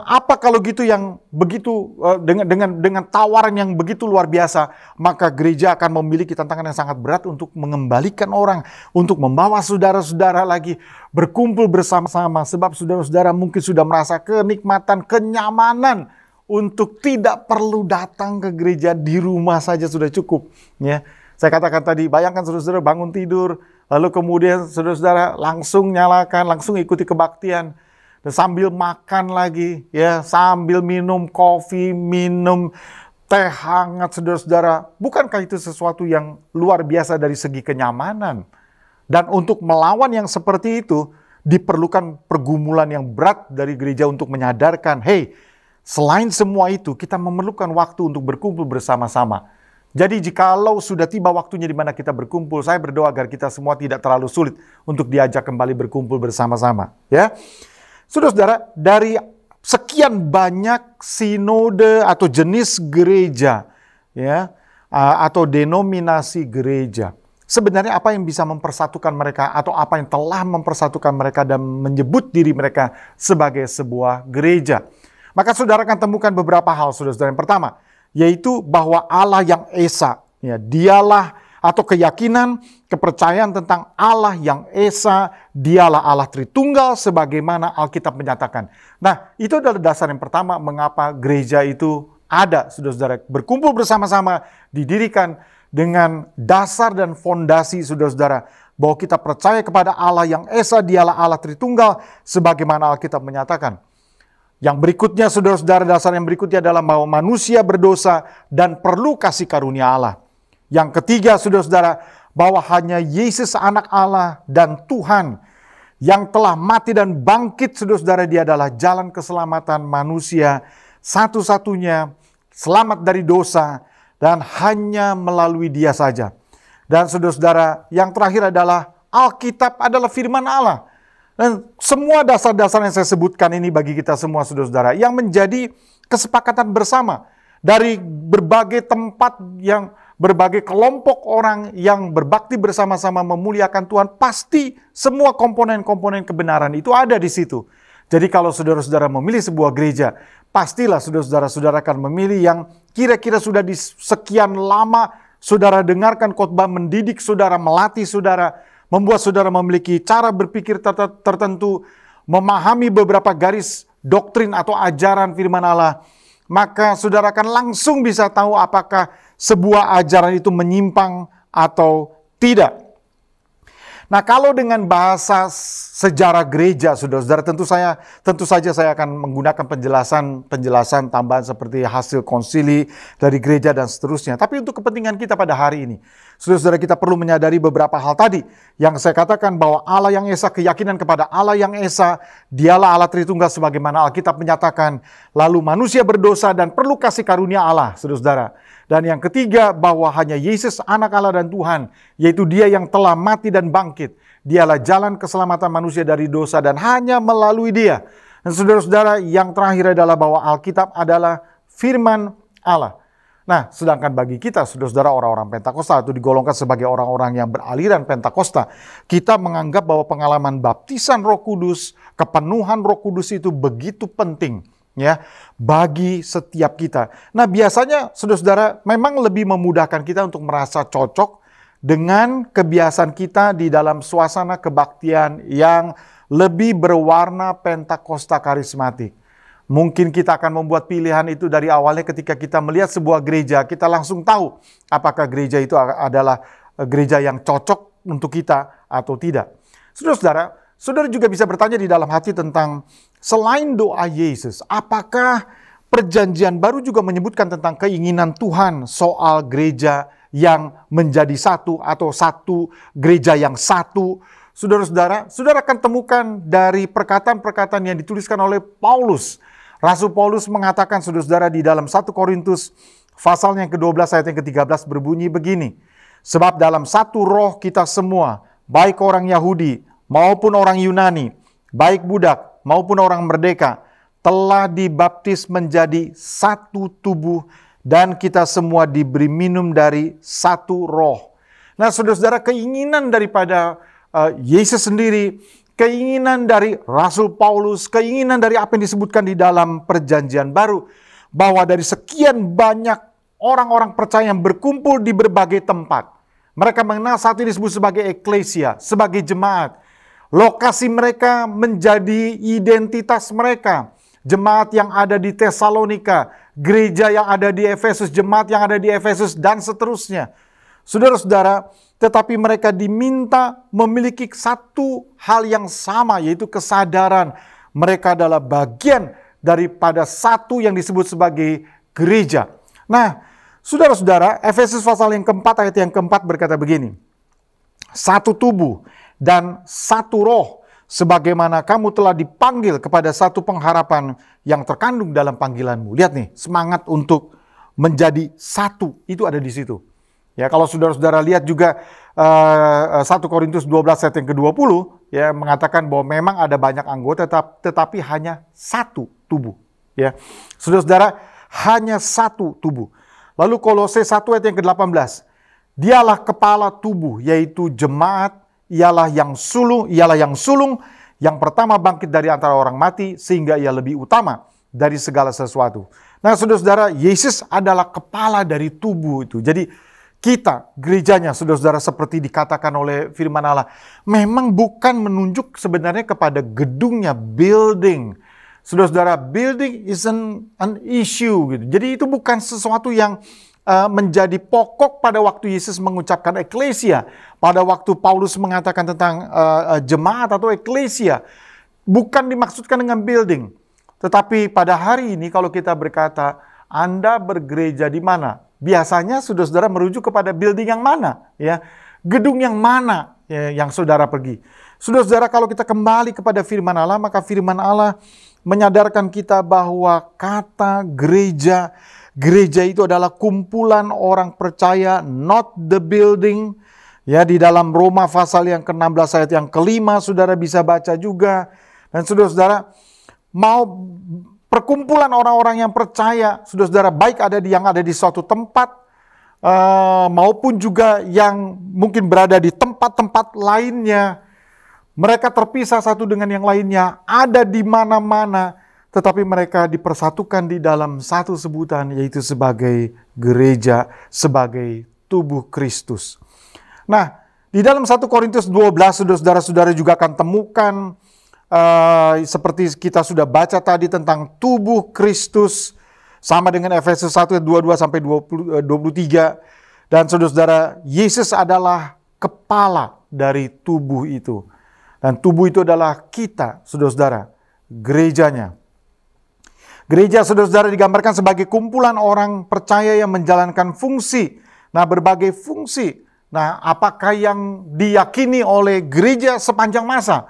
apa kalau gitu yang begitu dengan tawaran yang begitu luar biasa, maka gereja akan memiliki tantangan yang sangat berat untuk mengembalikan orang, untuk membawa saudara-saudara lagi berkumpul bersama-sama, sebab saudara-saudara mungkin sudah merasa kenikmatan, kenyamanan untuk tidak perlu datang ke gereja, di rumah saja sudah cukup. Ya, saya katakan tadi, bayangkan saudara-saudara bangun tidur, lalu kemudian saudara-saudara langsung nyalakan, langsung ikuti kebaktian. Dan sambil makan lagi, ya, sambil minum kopi, minum teh hangat, saudara-saudara. Bukankah itu sesuatu yang luar biasa dari segi kenyamanan? Dan untuk melawan yang seperti itu, diperlukan pergumulan yang berat dari gereja untuk menyadarkan, hey, selain semua itu, kita memerlukan waktu untuk berkumpul bersama-sama. Jadi jikalau sudah tiba waktunya di mana kita berkumpul, saya berdoa agar kita semua tidak terlalu sulit untuk diajak kembali berkumpul bersama-sama. Ya, saudara-saudara, dari sekian banyak sinode atau jenis gereja, ya, atau denominasi gereja, sebenarnya apa yang bisa mempersatukan mereka atau apa yang telah mempersatukan mereka dan menyebut diri mereka sebagai sebuah gereja? Maka saudara akan temukan beberapa hal, saudara-saudara. Yang pertama, yaitu bahwa Allah yang Esa, ya, dialah atau keyakinan, kepercayaan tentang Allah yang Esa, dialah Allah Tritunggal sebagaimana Alkitab menyatakan. Nah, itu adalah dasar yang pertama mengapa gereja itu ada, saudara-saudara. Berkumpul bersama-sama, didirikan dengan dasar dan fondasi, saudara-saudara, bahwa kita percaya kepada Allah yang Esa, dialah Allah Tritunggal sebagaimana Alkitab menyatakan. Yang berikutnya, saudara-saudara, dasar yang berikutnya adalah bahwa manusia berdosa dan perlu kasih karunia Allah. Yang ketiga, saudara-saudara, bahwa hanya Yesus anak Allah dan Tuhan yang telah mati dan bangkit, saudara-saudara, dia adalah jalan keselamatan manusia satu-satunya, selamat dari dosa, dan hanya melalui dia saja. Dan saudara-saudara, yang terakhir adalah Alkitab adalah firman Allah. Dan semua dasar-dasar yang saya sebutkan ini bagi kita semua, saudara-saudara, yang menjadi kesepakatan bersama dari berbagai tempat, yang berbagai kelompok orang yang berbakti bersama-sama memuliakan Tuhan, pasti semua komponen-komponen kebenaran itu ada di situ. Jadi kalau saudara-saudara memilih sebuah gereja, pastilah saudara-saudara akan memilih yang kira-kira sudah di sekian lama saudara dengarkan khotbah, mendidik saudara, melatih saudara, membuat saudara memiliki cara berpikir tertentu, memahami beberapa garis doktrin atau ajaran firman Allah, maka saudara akan langsung bisa tahu apakah sebuah ajaran itu menyimpang atau tidak. Nah, kalau dengan bahasa sejarah gereja, saudara-saudara, tentu saja saya akan menggunakan penjelasan tambahan seperti hasil konsili dari gereja dan seterusnya. Tapi untuk kepentingan kita pada hari ini, saudara-saudara, kita perlu menyadari beberapa hal tadi yang saya katakan, bahwa Allah yang Esa, keyakinan kepada Allah yang Esa, dialah Allah Tritunggal sebagaimana Alkitab menyatakan. Lalu manusia berdosa dan perlu kasih karunia Allah, saudara-saudara. Dan yang ketiga, bahwa hanya Yesus anak Allah dan Tuhan, yaitu dia yang telah mati dan bangkit. Dialah jalan keselamatan manusia dari dosa dan hanya melalui dia. Dan saudara-saudara, yang terakhir adalah bahwa Alkitab adalah firman Allah. Nah, sedangkan bagi kita, saudara-saudara, orang-orang Pentakosta atau digolongkan sebagai orang-orang yang beraliran Pentakosta, kita menganggap bahwa pengalaman baptisan Roh Kudus, kepenuhan Roh Kudus itu begitu penting, ya, bagi setiap kita. Nah, biasanya saudara-saudara memang lebih memudahkan kita untuk merasa cocok dengan kebiasaan kita di dalam suasana kebaktian yang lebih berwarna Pentakosta karismatik. Mungkin kita akan membuat pilihan itu dari awalnya ketika kita melihat sebuah gereja, kita langsung tahu apakah gereja itu adalah gereja yang cocok untuk kita atau tidak. Saudara-saudara, saudara juga bisa bertanya di dalam hati tentang selain doa Yesus, apakah Perjanjian Baru juga menyebutkan tentang keinginan Tuhan soal gereja yang menjadi satu atau satu gereja yang satu. Saudara-saudara, saudara akan temukan dari perkataan-perkataan yang dituliskan oleh Paulus. Rasul Paulus mengatakan, saudara-saudara, di dalam 1 Korintus pasal yang ke-12 ayat yang ke-13 berbunyi begini. Sebab dalam satu roh kita semua, baik orang Yahudi maupun orang Yunani, baik budak maupun orang merdeka, telah dibaptis menjadi satu tubuh dan kita semua diberi minum dari satu roh. Nah, saudara-saudara, keinginan daripada Yesus sendiri, keinginan dari Rasul Paulus, keinginan dari apa yang disebutkan di dalam Perjanjian Baru, bahwa dari sekian banyak orang-orang percaya yang berkumpul di berbagai tempat, mereka mengenal saat ini disebut sebagai eklesia, sebagai jemaat. Lokasi mereka menjadi identitas mereka. Jemaat yang ada di Tesalonika, gereja yang ada di Efesus, jemaat yang ada di Efesus, dan seterusnya. Saudara-saudara, tetapi mereka diminta memiliki satu hal yang sama, yaitu kesadaran mereka adalah bagian daripada satu yang disebut sebagai gereja. Nah, saudara-saudara, Efesus pasal yang keempat ayat yang keempat berkata begini. Satu tubuh dan satu roh, sebagaimana kamu telah dipanggil kepada satu pengharapan yang terkandung dalam panggilanmu. Lihat nih, semangat untuk menjadi satu, itu ada di situ. Ya, kalau saudara-saudara lihat juga 1 Korintus 12 ayat yang ke-20, ya, mengatakan bahwa memang ada banyak anggota tetapi hanya satu tubuh. Ya, saudara-saudara, hanya satu tubuh. Lalu Kolose 1 ayat yang ke-18, dialah kepala tubuh, yaitu jemaat, ialah yang sulung, yang pertama bangkit dari antara orang mati, sehingga ia lebih utama dari segala sesuatu. Nah, saudara-saudara, Yesus adalah kepala dari tubuh itu. Jadi kita, gerejanya, saudara-saudara, seperti dikatakan oleh firman Allah, memang bukan menunjuk sebenarnya kepada gedungnya, building. Saudara-saudara, building isn't an issue gitu. Jadi itu bukan sesuatu yang menjadi pokok pada waktu Yesus mengucapkan eklesia, pada waktu Paulus mengatakan tentang jemaat atau eklesia, bukan dimaksudkan dengan building. Tetapi pada hari ini kalau kita berkata, Anda bergereja di mana? Biasanya saudara-saudara merujuk kepada building yang mana, ya, gedung yang mana ya, yang saudara pergi. Saudara-saudara, kalau kita kembali kepada firman Allah, maka firman Allah menyadarkan kita bahwa kata gereja, gereja itu adalah kumpulan orang percaya, not the building. Ya, di dalam Roma pasal yang ke-16 ayat yang ke-5, saudara bisa baca juga. Dan saudara-saudara, mau perkumpulan orang-orang yang percaya, saudara-saudara, baik yang ada di suatu tempat, maupun juga yang mungkin berada di tempat-tempat lainnya. Mereka terpisah satu dengan yang lainnya, ada di mana-mana, tetapi mereka dipersatukan di dalam satu sebutan, yaitu sebagai gereja, sebagai tubuh Kristus. Nah, di dalam 1 Korintus 12, saudara-saudara juga akan temukan seperti kita sudah baca tadi tentang tubuh Kristus, sama dengan Efesus 1 ayat 22 sampai 23. Dan saudara-saudara, Yesus adalah kepala dari tubuh itu. Dan tubuh itu adalah kita, saudara-saudara, gerejanya. Gereja, saudara-saudara, digambarkan sebagai kumpulan orang percaya yang menjalankan fungsi. Nah, berbagai fungsi. Nah, apakah yang diyakini oleh gereja sepanjang masa?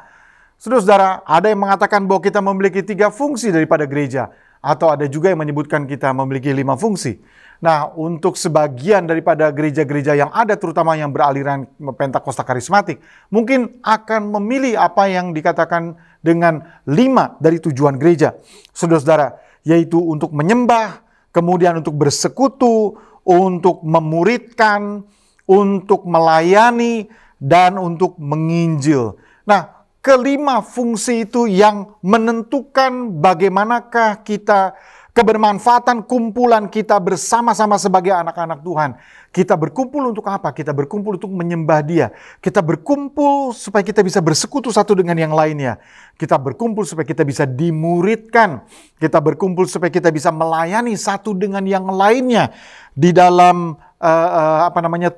Saudara-saudara, ada yang mengatakan bahwa kita memiliki 3 fungsi daripada gereja. Atau ada juga yang menyebutkan kita memiliki 5 fungsi. Nah, untuk sebagian daripada gereja-gereja yang ada, terutama yang beraliran Pentakosta karismatik, mungkin akan memilih apa yang dikatakan dengan 5 dari tujuan gereja. Saudara-saudara, yaitu untuk menyembah, kemudian untuk bersekutu, untuk memuridkan, untuk melayani, dan untuk menginjil. Nah, kelima fungsi itu yang menentukan bagaimanakah kita Kebermanfaatan kumpulan kita bersama-sama sebagai anak-anak Tuhan. Kita berkumpul untuk apa? Kita berkumpul untuk menyembah Dia. Kita berkumpul supaya kita bisa bersekutu satu dengan yang lainnya. Kita berkumpul supaya kita bisa dimuridkan. Kita berkumpul supaya kita bisa melayani satu dengan yang lainnya di dalam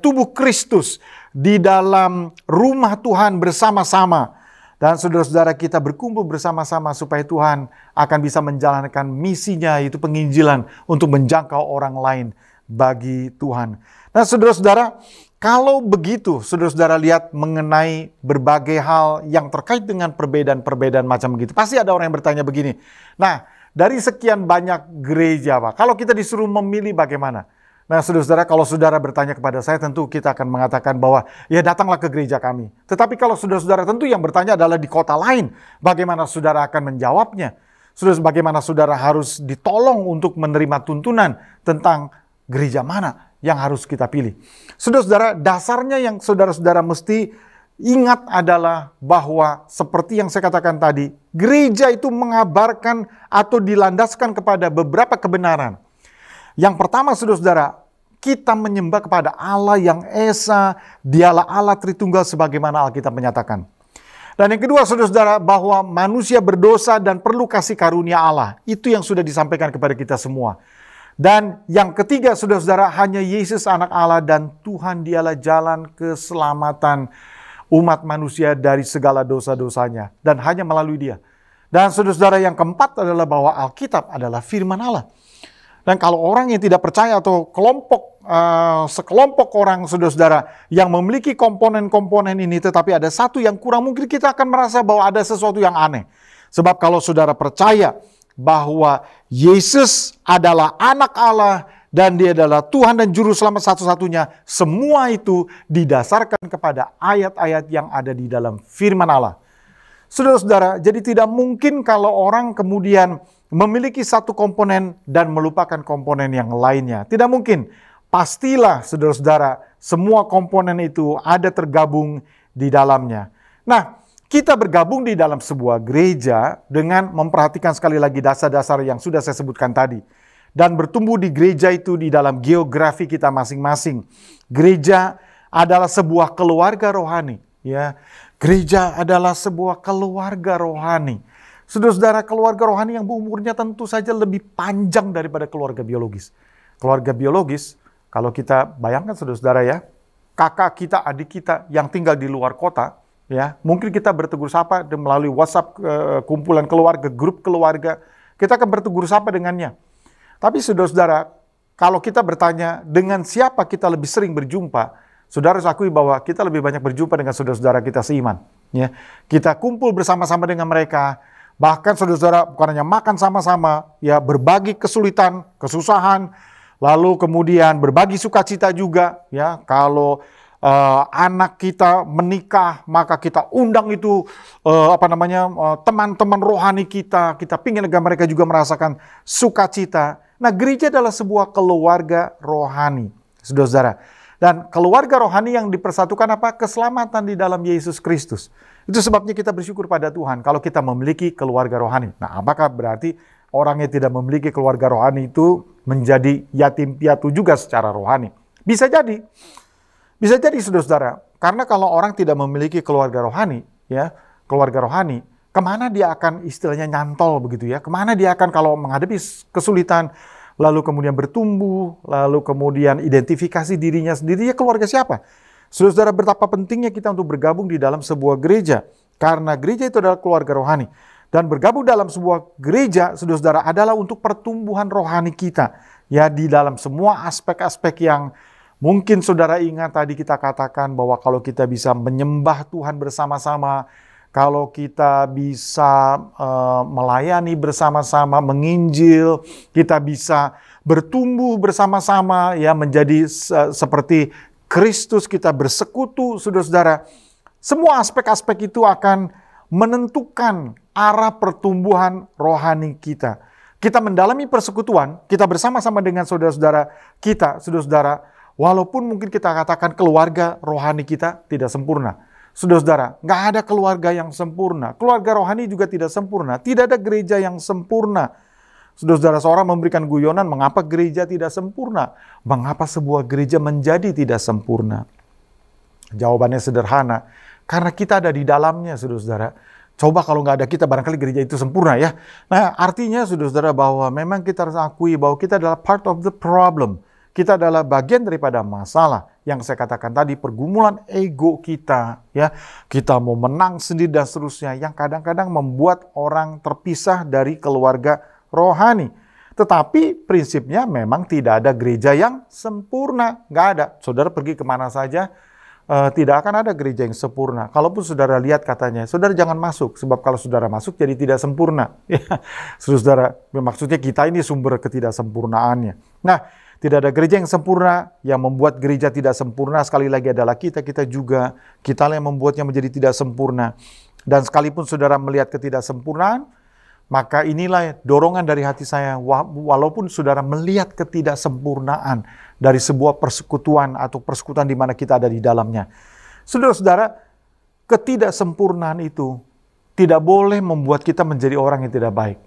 tubuh Kristus, di dalam rumah Tuhan bersama-sama. Dan saudara-saudara, kita berkumpul bersama-sama supaya Tuhan akan bisa menjalankan misinya, yaitu penginjilan untuk menjangkau orang lain bagi Tuhan. Nah saudara-saudara, kalau begitu saudara-saudara lihat mengenai berbagai hal yang terkait dengan perbedaan-perbedaan macam begitu. Pasti ada orang yang bertanya begini, nah dari sekian banyak gereja Pak, kalau kita disuruh memilih bagaimana? Nah saudara-saudara, kalau saudara bertanya kepada saya, tentu kita akan mengatakan bahwa ya datanglah ke gereja kami. Tetapi kalau saudara-saudara, tentu yang bertanya adalah di kota lain, bagaimana saudara akan menjawabnya? Bagaimana saudara harus ditolong untuk menerima tuntunan tentang gereja mana yang harus kita pilih? Saudara-saudara, dasarnya yang saudara-saudara mesti ingat adalah bahwa seperti yang saya katakan tadi, gereja itu mengabarkan atau dilandaskan kepada beberapa kebenaran. Yang pertama saudara-saudara, kita menyembah kepada Allah yang Esa, Dialah Allah Tritunggal sebagaimana Alkitab menyatakan. Dan yang kedua saudara-saudara, bahwa manusia berdosa dan perlu kasih karunia Allah. Itu yang sudah disampaikan kepada kita semua. Dan yang ketiga saudara-saudara, hanya Yesus anak Allah dan Tuhan Dialah jalan keselamatan umat manusia dari segala dosa-dosanya. Dan hanya melalui Dia. Dan saudara-saudara, yang keempat adalah bahwa Alkitab adalah firman Allah. Dan kalau orang yang tidak percaya atau sekelompok orang saudara-saudara yang memiliki komponen-komponen ini, tetapi ada satu yang kurang, mungkin kita akan merasa bahwa ada sesuatu yang aneh. Sebab kalau saudara percaya bahwa Yesus adalah anak Allah dan Dia adalah Tuhan dan Juru Selamat satu-satunya, semua itu didasarkan kepada ayat-ayat yang ada di dalam firman Allah. Saudara-saudara, jadi tidak mungkin kalau orang kemudian memiliki satu komponen dan melupakan komponen yang lainnya. Tidak mungkin. Pastilah saudara-saudara, semua komponen itu ada tergabung di dalamnya. Nah, kita bergabung di dalam sebuah gereja dengan memperhatikan sekali lagi dasar-dasar yang sudah saya sebutkan tadi. Dan bertumbuh di gereja itu di dalam geografi kita masing-masing. Gereja adalah sebuah keluarga rohani. Ya, gereja adalah sebuah keluarga rohani. Saudara-saudara, keluarga rohani yang umurnya tentu saja lebih panjang daripada keluarga biologis. Keluarga biologis, kalau kita bayangkan saudara-saudara ya, kakak kita, adik kita yang tinggal di luar kota, ya, mungkin kita bertegur sapa melalui WhatsApp kumpulan keluarga, grup keluarga, kita akan bertegur sapa dengannya. Tapi saudara-saudara, kalau kita bertanya dengan siapa kita lebih sering berjumpa, saudara harus akui bahwa kita lebih banyak berjumpa dengan saudara-saudara kita seiman. Ya, kita kumpul bersama-sama dengan mereka. Bahkan saudara-saudara bukan hanya makan sama-sama, ya berbagi kesulitan, kesusahan, lalu kemudian berbagi sukacita juga. Ya, kalau anak kita menikah, maka kita undang itu teman-teman rohani kita. Kita ingin agar mereka juga merasakan sukacita. Nah, gereja adalah sebuah keluarga rohani, saudara-saudara. Dan keluarga rohani yang dipersatukan apa? Keselamatan di dalam Yesus Kristus. Itu sebabnya kita bersyukur pada Tuhan kalau kita memiliki keluarga rohani. Nah, apakah berarti orang yang tidak memiliki keluarga rohani itu menjadi yatim piatu juga secara rohani? Bisa jadi. Bisa jadi saudara-saudara. Karena kalau orang tidak memiliki keluarga rohani, ya, keluarga rohani, kemana dia akan istilahnya nyantol begitu ya? Kemana dia akan kalau menghadapi kesulitan, lalu kemudian bertumbuh, lalu kemudian identifikasi dirinya sendiri, ya keluarga siapa? Saudara-saudara, betapa pentingnya kita untuk bergabung di dalam sebuah gereja. Karena gereja itu adalah keluarga rohani. Dan bergabung dalam sebuah gereja, saudara-saudara, adalah untuk pertumbuhan rohani kita. Ya, di dalam semua aspek-aspek yang mungkin saudara ingat tadi kita katakan bahwa kalau kita bisa menyembah Tuhan bersama-sama, kalau kita bisa melayani bersama-sama, menginjil, kita bisa bertumbuh bersama-sama, ya menjadi seperti Kristus, kita bersekutu, saudara-saudara. Semua aspek-aspek itu akan menentukan arah pertumbuhan rohani kita. Kita mendalami persekutuan, kita bersama-sama dengan saudara-saudara kita, saudara-saudara, walaupun mungkin kita katakan keluarga rohani kita tidak sempurna. Saudara-saudara, nggak ada keluarga yang sempurna. Keluarga rohani juga tidak sempurna. Tidak ada gereja yang sempurna. Saudara-saudara, seorang memberikan guyonan, mengapa gereja tidak sempurna? Mengapa sebuah gereja menjadi tidak sempurna? Jawabannya sederhana, karena kita ada di dalamnya, saudara-saudara. Coba kalau nggak ada kita, barangkali gereja itu sempurna ya. Nah, artinya saudara-saudara bahwa memang kita harus akui bahwa kita adalah part of the problem. Kita adalah bagian daripada masalah yang saya katakan tadi, pergumulan ego kita, ya. Kita mau menang sendiri dan seterusnya, yang kadang-kadang membuat orang terpisah dari keluarga rohani. Tetapi prinsipnya memang tidak ada gereja yang sempurna, nggak ada. Saudara pergi kemana saja, tidak akan ada gereja yang sempurna. Kalaupun saudara lihat katanya, saudara jangan masuk, sebab kalau saudara masuk jadi tidak sempurna. Ya, saudara, maksudnya kita ini sumber ketidaksempurnaannya. Nah, tidak ada gereja yang sempurna. Yang membuat gereja tidak sempurna sekali lagi adalah kita juga. Kita yang membuatnya menjadi tidak sempurna. Dan sekalipun saudara melihat ketidaksempurnaan, maka inilah dorongan dari hati saya, walaupun saudara melihat ketidaksempurnaan dari sebuah persekutuan atau persekutuan di mana kita ada di dalamnya. Saudara-saudara, ketidaksempurnaan itu tidak boleh membuat kita menjadi orang yang tidak baik.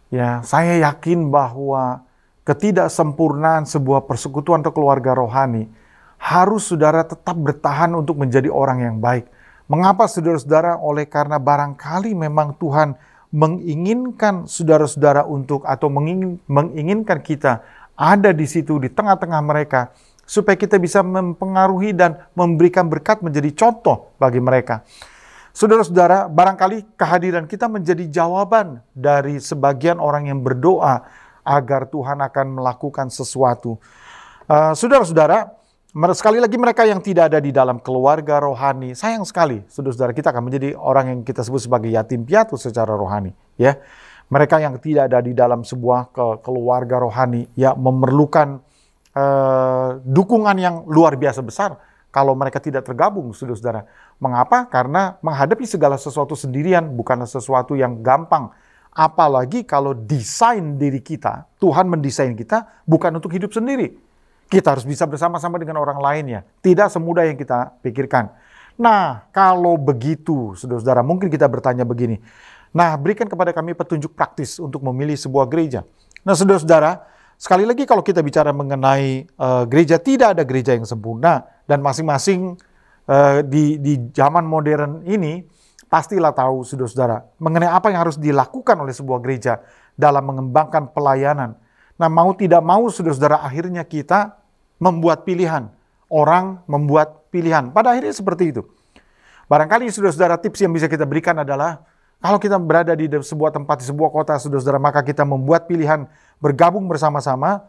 Ya, saya yakin bahwa ketidaksempurnaan sebuah persekutuan atau keluarga rohani harus saudara tetap bertahan untuk menjadi orang yang baik. Mengapa saudara-saudara? Oleh karena barangkali memang Tuhan menginginkan saudara-saudara untuk atau menginginkan kita ada di situ di tengah-tengah mereka supaya kita bisa mempengaruhi dan memberikan berkat menjadi contoh bagi mereka. Saudara-saudara, barangkali kehadiran kita menjadi jawaban dari sebagian orang yang berdoa agar Tuhan akan melakukan sesuatu. Saudara-saudara, sekali lagi mereka yang tidak ada di dalam keluarga rohani, sayang sekali, saudara-saudara, kita akan menjadi orang yang kita sebut sebagai yatim piatu secara rohani. Ya, mereka yang tidak ada di dalam sebuah keluarga rohani, ya memerlukan dukungan yang luar biasa besar kalau mereka tidak tergabung, saudara-saudara. Mengapa? Karena menghadapi segala sesuatu sendirian bukanlah sesuatu yang gampang. Apalagi kalau desain diri kita, Tuhan mendesain kita bukan untuk hidup sendiri. Kita harus bisa bersama-sama dengan orang lainnya. Tidak semudah yang kita pikirkan. Nah, kalau begitu, saudara-saudara, mungkin kita bertanya begini. Nah, berikan kepada kami petunjuk praktis untuk memilih sebuah gereja. Nah, saudara-saudara, sekali lagi kalau kita bicara mengenai gereja, tidak ada gereja yang sempurna. Dan masing-masing di zaman modern ini, pastilah tahu, saudara-saudara, mengenai apa yang harus dilakukan oleh sebuah gereja dalam mengembangkan pelayanan. Nah, mau tidak mau, saudara-saudara, akhirnya kita membuat pilihan. Orang membuat pilihan. Pada akhirnya seperti itu. Barangkali, saudara-saudara, tips yang bisa kita berikan adalah, kalau kita berada di sebuah tempat, di sebuah kota, saudara-saudara, maka kita membuat pilihan bergabung bersama-sama,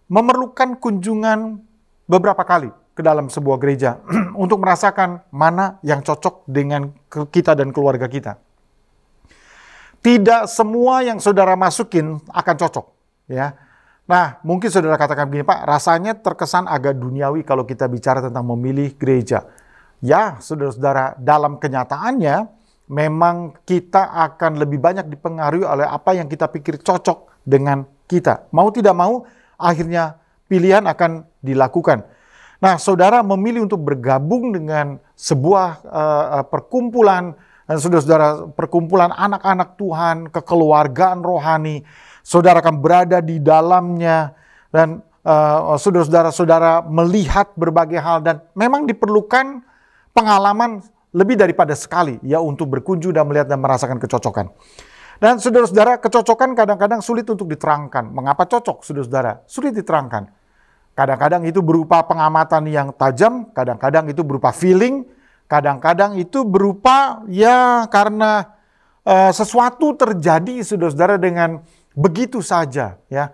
memerlukan kunjungan beberapa kali ke dalam sebuah gereja untuk merasakan mana yang cocok dengan kita dan keluarga kita. Tidak semua yang saudara masukin akan cocok, ya. Nah, mungkin saudara katakan begini, Pak, rasanya terkesan agak duniawi kalau kita bicara tentang memilih gereja. Ya, saudara-saudara, dalam kenyataannya memang kita akan lebih banyak dipengaruhi oleh apa yang kita pikir cocok dengan kita. Mau tidak mau, akhirnya pilihan akan dilakukan. Nah, saudara memilih untuk bergabung dengan sebuah perkumpulan, saudara-saudara, perkumpulan anak-anak Tuhan, kekeluargaan rohani. Saudara akan berada di dalamnya dan saudara-saudara melihat berbagai hal dan memang diperlukan pengalaman lebih daripada sekali ya untuk berkunjung dan melihat dan merasakan kecocokan. Dan saudara-saudara, kecocokan kadang-kadang sulit untuk diterangkan. Mengapa cocok, saudara-saudara? Sulit diterangkan. Kadang-kadang itu berupa pengamatan yang tajam, kadang-kadang itu berupa feeling, kadang-kadang itu berupa ya karena sesuatu terjadi, saudara-saudara, dengan begitu saja, ya.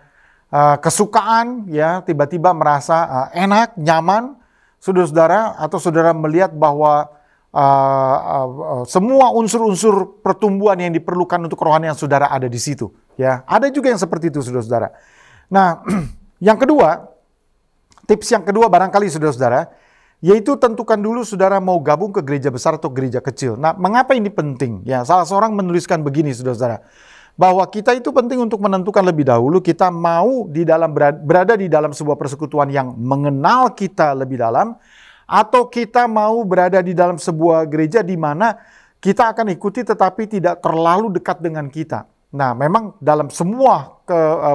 Kesukaan, ya, tiba-tiba merasa enak, nyaman, saudara-saudara, atau saudara melihat bahwa semua unsur-unsur pertumbuhan yang diperlukan untuk kerohanian saudara ada di situ, ya. Ada juga yang seperti itu, saudara-saudara. Nah, yang kedua, tips yang kedua barangkali, saudara-saudara, yaitu tentukan dulu saudara mau gabung ke gereja besar atau gereja kecil. Nah, mengapa ini penting? Ya, salah seorang menuliskan begini, saudara-saudara, bahwa kita itu penting untuk menentukan lebih dahulu kita mau berada di dalam sebuah persekutuan yang mengenal kita lebih dalam, atau kita mau berada di dalam sebuah gereja di mana kita akan ikuti tetapi tidak terlalu dekat dengan kita. Nah, memang dalam semua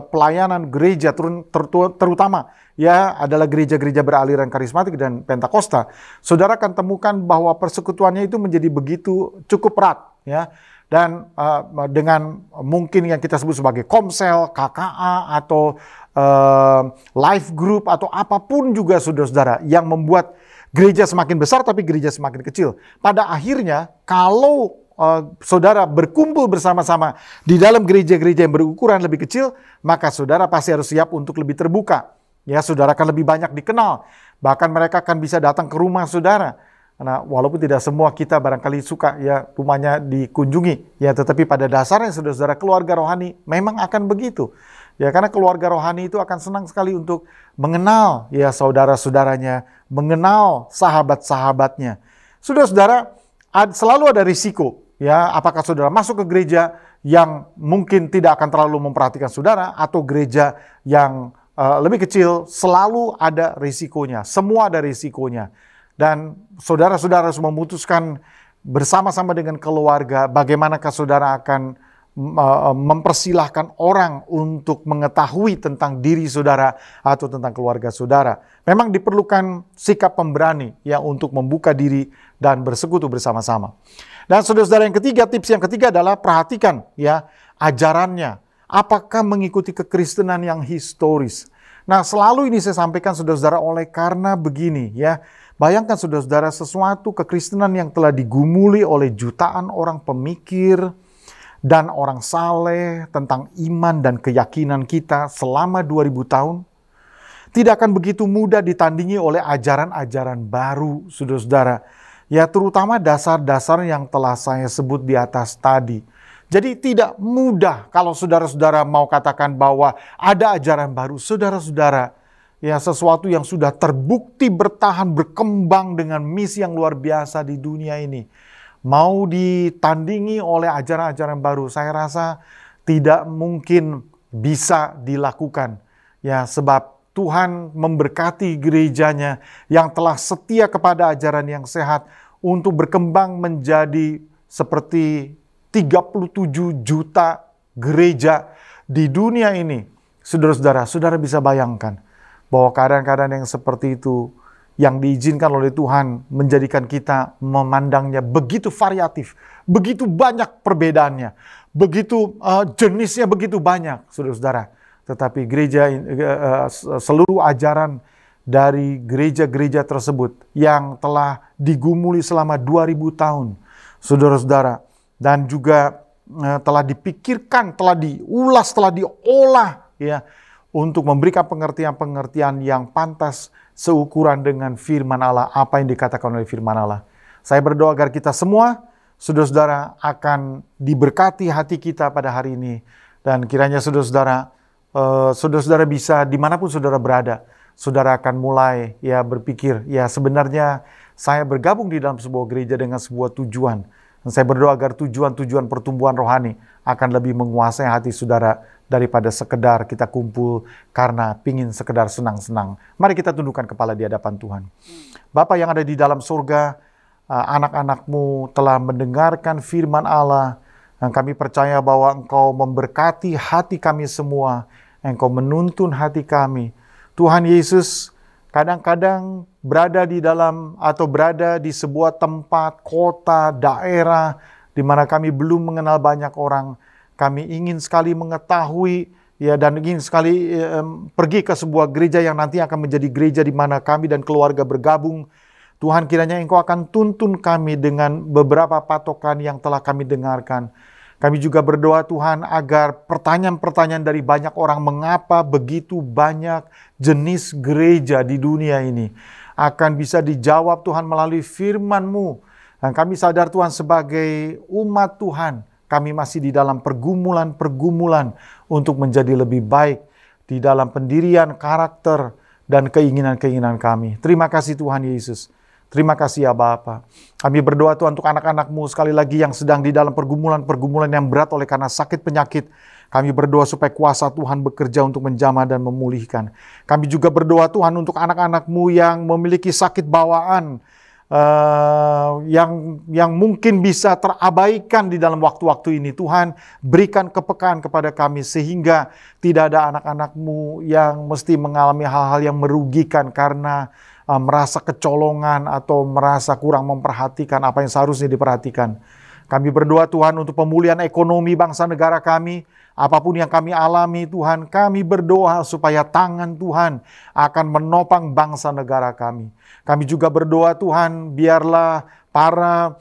pelayanan gereja, terutama ya adalah gereja-gereja beraliran karismatik dan Pentakosta, saudara akan temukan bahwa persekutuannya itu menjadi begitu cukup erat, ya. Dan dengan mungkin yang kita sebut sebagai komsel, KKA, atau life group, atau apapun juga saudara-saudara yang membuat gereja semakin besar tapi gereja semakin kecil. Pada akhirnya, kalau saudara berkumpul bersama-sama di dalam gereja-gereja yang berukuran lebih kecil, maka saudara pasti harus siap untuk lebih terbuka. Ya, saudara akan lebih banyak dikenal. Bahkan mereka akan bisa datang ke rumah saudara. Nah, walaupun tidak semua kita barangkali suka ya rumahnya dikunjungi, ya, tetapi pada dasarnya saudara-saudara, keluarga rohani memang akan begitu. Ya, karena keluarga rohani itu akan senang sekali untuk mengenal ya saudara-saudaranya, mengenal sahabat-sahabatnya. Saudara-saudara, selalu ada risiko. Ya, apakah saudara masuk ke gereja yang mungkin tidak akan terlalu memperhatikan saudara, atau gereja yang lebih kecil, selalu ada risikonya. Semua ada risikonya. Dan saudara-saudara harus memutuskan bersama-sama dengan keluarga bagaimanakah saudara akan mempersilahkan orang untuk mengetahui tentang diri saudara atau tentang keluarga saudara. Memang diperlukan sikap pemberani ya untuk membuka diri dan bersekutu bersama-sama. Dan saudara-saudara, yang ketiga, tips yang ketiga adalah perhatikan ya ajarannya. Apakah mengikuti kekristenan yang historis? Nah, selalu ini saya sampaikan saudara-saudara oleh karena begini ya. Bayangkan saudara-saudara, sesuatu kekristenan yang telah digumuli oleh jutaan orang pemikir dan orang saleh tentang iman dan keyakinan kita selama 2000 tahun, tidak akan begitu mudah ditandingi oleh ajaran-ajaran baru, saudara-saudara. Ya, terutama dasar-dasar yang telah saya sebut di atas tadi. Jadi tidak mudah kalau saudara-saudara mau katakan bahwa ada ajaran baru. Saudara-saudara, ya sesuatu yang sudah terbukti bertahan, berkembang dengan misi yang luar biasa di dunia ini, mau ditandingi oleh ajaran-ajaran baru, saya rasa tidak mungkin bisa dilakukan. Ya, sebab Tuhan memberkati gerejanya yang telah setia kepada ajaran yang sehat untuk berkembang menjadi seperti 37 juta gereja di dunia ini. Saudara-saudara, saudara bisa bayangkan bahwa keadaan-keadaan yang seperti itu yang diizinkan oleh Tuhan menjadikan kita memandangnya begitu variatif, begitu banyak perbedaannya, begitu jenisnya begitu banyak, saudara-saudara. Tetapi gereja, seluruh ajaran dari gereja-gereja tersebut yang telah digumuli selama 2000 tahun, saudara-saudara, dan juga telah dipikirkan, telah diulas, telah diolah ya, untuk memberikan pengertian-pengertian yang pantas seukuran dengan firman Allah, apa yang dikatakan oleh firman Allah. Saya berdoa agar kita semua, saudara-saudara, akan diberkati hati kita pada hari ini. Dan kiranya saudara-saudara, saudara-saudara bisa dimanapun saudara berada, saudara akan mulai ya berpikir, ya sebenarnya saya bergabung di dalam sebuah gereja dengan sebuah tujuan. Dan saya berdoa agar tujuan-tujuan pertumbuhan rohani akan lebih menguasai hati saudara daripada sekedar kita kumpul karena pingin sekedar senang-senang. Mari kita tundukkan kepala di hadapan Tuhan. Bapa yang ada di dalam surga, anak-anak-Mu telah mendengarkan firman Allah, dan kami percaya bahwa Engkau memberkati hati kami semua, Engkau menuntun hati kami. Tuhan Yesus, kadang-kadang berada di dalam atau berada di sebuah tempat, kota, daerah, di mana kami belum mengenal banyak orang. Kami ingin sekali mengetahui ya, dan ingin sekali pergi ke sebuah gereja yang nanti akan menjadi gereja di mana kami dan keluarga bergabung. Tuhan, kiranya Engkau akan tuntun kami dengan beberapa patokan yang telah kami dengarkan. Kami juga berdoa Tuhan agar pertanyaan-pertanyaan dari banyak orang, mengapa begitu banyak jenis gereja di dunia ini, akan bisa dijawab Tuhan melalui firman-Mu. Dan kami sadar Tuhan, sebagai umat Tuhan, kami masih di dalam pergumulan-pergumulan untuk menjadi lebih baik di dalam pendirian karakter dan keinginan-keinginan kami. Terima kasih Tuhan Yesus. Terima kasih ya Bapa. Kami berdoa Tuhan untuk anak-anak-Mu sekali lagi yang sedang di dalam pergumulan-pergumulan yang berat oleh karena sakit penyakit. Kami berdoa supaya kuasa Tuhan bekerja untuk menjamah dan memulihkan. Kami juga berdoa Tuhan untuk anak-anak-Mu yang memiliki sakit bawaan, yang mungkin bisa terabaikan di dalam waktu-waktu ini. Tuhan, berikan kepekaan kepada kami sehingga tidak ada anak-anak-Mu yang mesti mengalami hal-hal yang merugikan karena merasa kecolongan atau merasa kurang memperhatikan apa yang seharusnya diperhatikan. Kami berdoa Tuhan untuk pemulihan ekonomi bangsa negara kami. Apapun yang kami alami Tuhan, kami berdoa supaya tangan Tuhan akan menopang bangsa negara kami. Kami juga berdoa Tuhan, biarlah para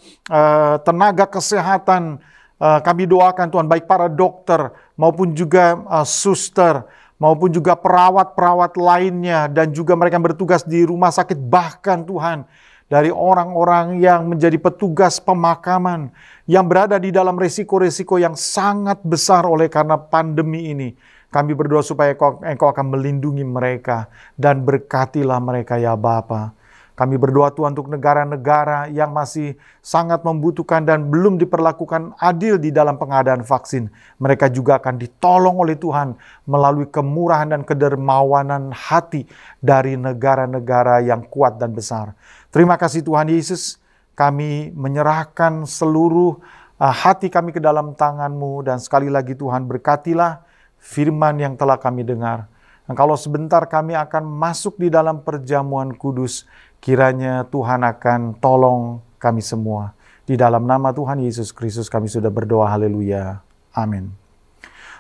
tenaga kesehatan, kami doakan Tuhan, baik para dokter maupun juga suster, maupun juga perawat-perawat lainnya, dan juga mereka yang bertugas di rumah sakit, bahkan Tuhan, dari orang-orang yang menjadi petugas pemakaman, yang berada di dalam resiko-resiko yang sangat besar oleh karena pandemi ini. Kami berdoa supaya Engkau akan melindungi mereka dan berkatilah mereka ya Bapa. Kami berdoa Tuhan untuk negara-negara yang masih sangat membutuhkan dan belum diperlakukan adil di dalam pengadaan vaksin. Mereka juga akan ditolong oleh Tuhan melalui kemurahan dan kedermawanan hati dari negara-negara yang kuat dan besar. Terima kasih Tuhan Yesus, kami menyerahkan seluruh hati kami ke dalam tangan-Mu, dan sekali lagi Tuhan berkatilah firman yang telah kami dengar. Dan kalau sebentar kami akan masuk di dalam perjamuan kudus, kiranya Tuhan akan tolong kami semua. Di dalam nama Tuhan Yesus Kristus kami sudah berdoa, haleluya, amin.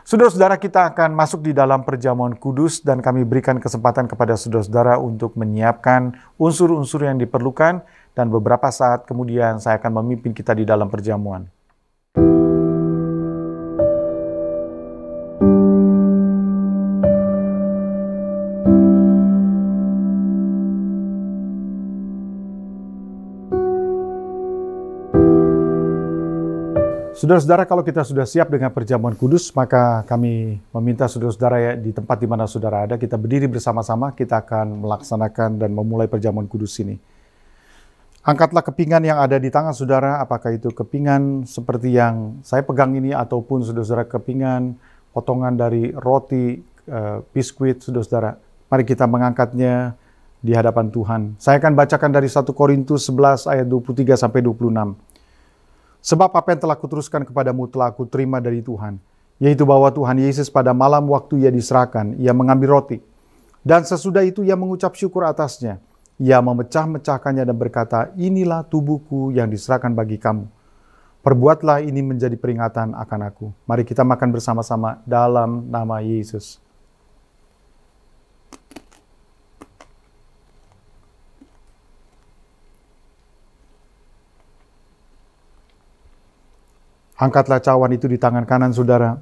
Saudara-saudara, kita akan masuk di dalam perjamuan kudus dan kami berikan kesempatan kepada saudara-saudara untuk menyiapkan unsur-unsur yang diperlukan, dan beberapa saat kemudian saya akan memimpin kita di dalam perjamuan. Saudara-saudara, kalau kita sudah siap dengan perjamuan kudus, maka kami meminta saudara-saudara ya, di tempat di mana saudara ada, kita berdiri bersama-sama, kita akan melaksanakan dan memulai perjamuan kudus ini. Angkatlah kepingan yang ada di tangan saudara, apakah itu kepingan seperti yang saya pegang ini, ataupun saudara-saudara kepingan potongan dari roti, biskuit, saudara-saudara. Mari kita mengangkatnya di hadapan Tuhan. Saya akan bacakan dari 1 Korintus 11 ayat 23-26. Sebab apa yang telah kuteruskan kepadamu telah aku terima dari Tuhan, yaitu bahwa Tuhan Yesus pada malam waktu ia diserahkan, ia mengambil roti. Dan sesudah itu ia mengucap syukur atasnya. Ia memecah-mecahkannya dan berkata, inilah tubuhku yang diserahkan bagi kamu. Perbuatlah ini menjadi peringatan akan aku. Mari kita makan bersama-sama dalam nama Yesus. Angkatlah cawan itu di tangan kanan saudara.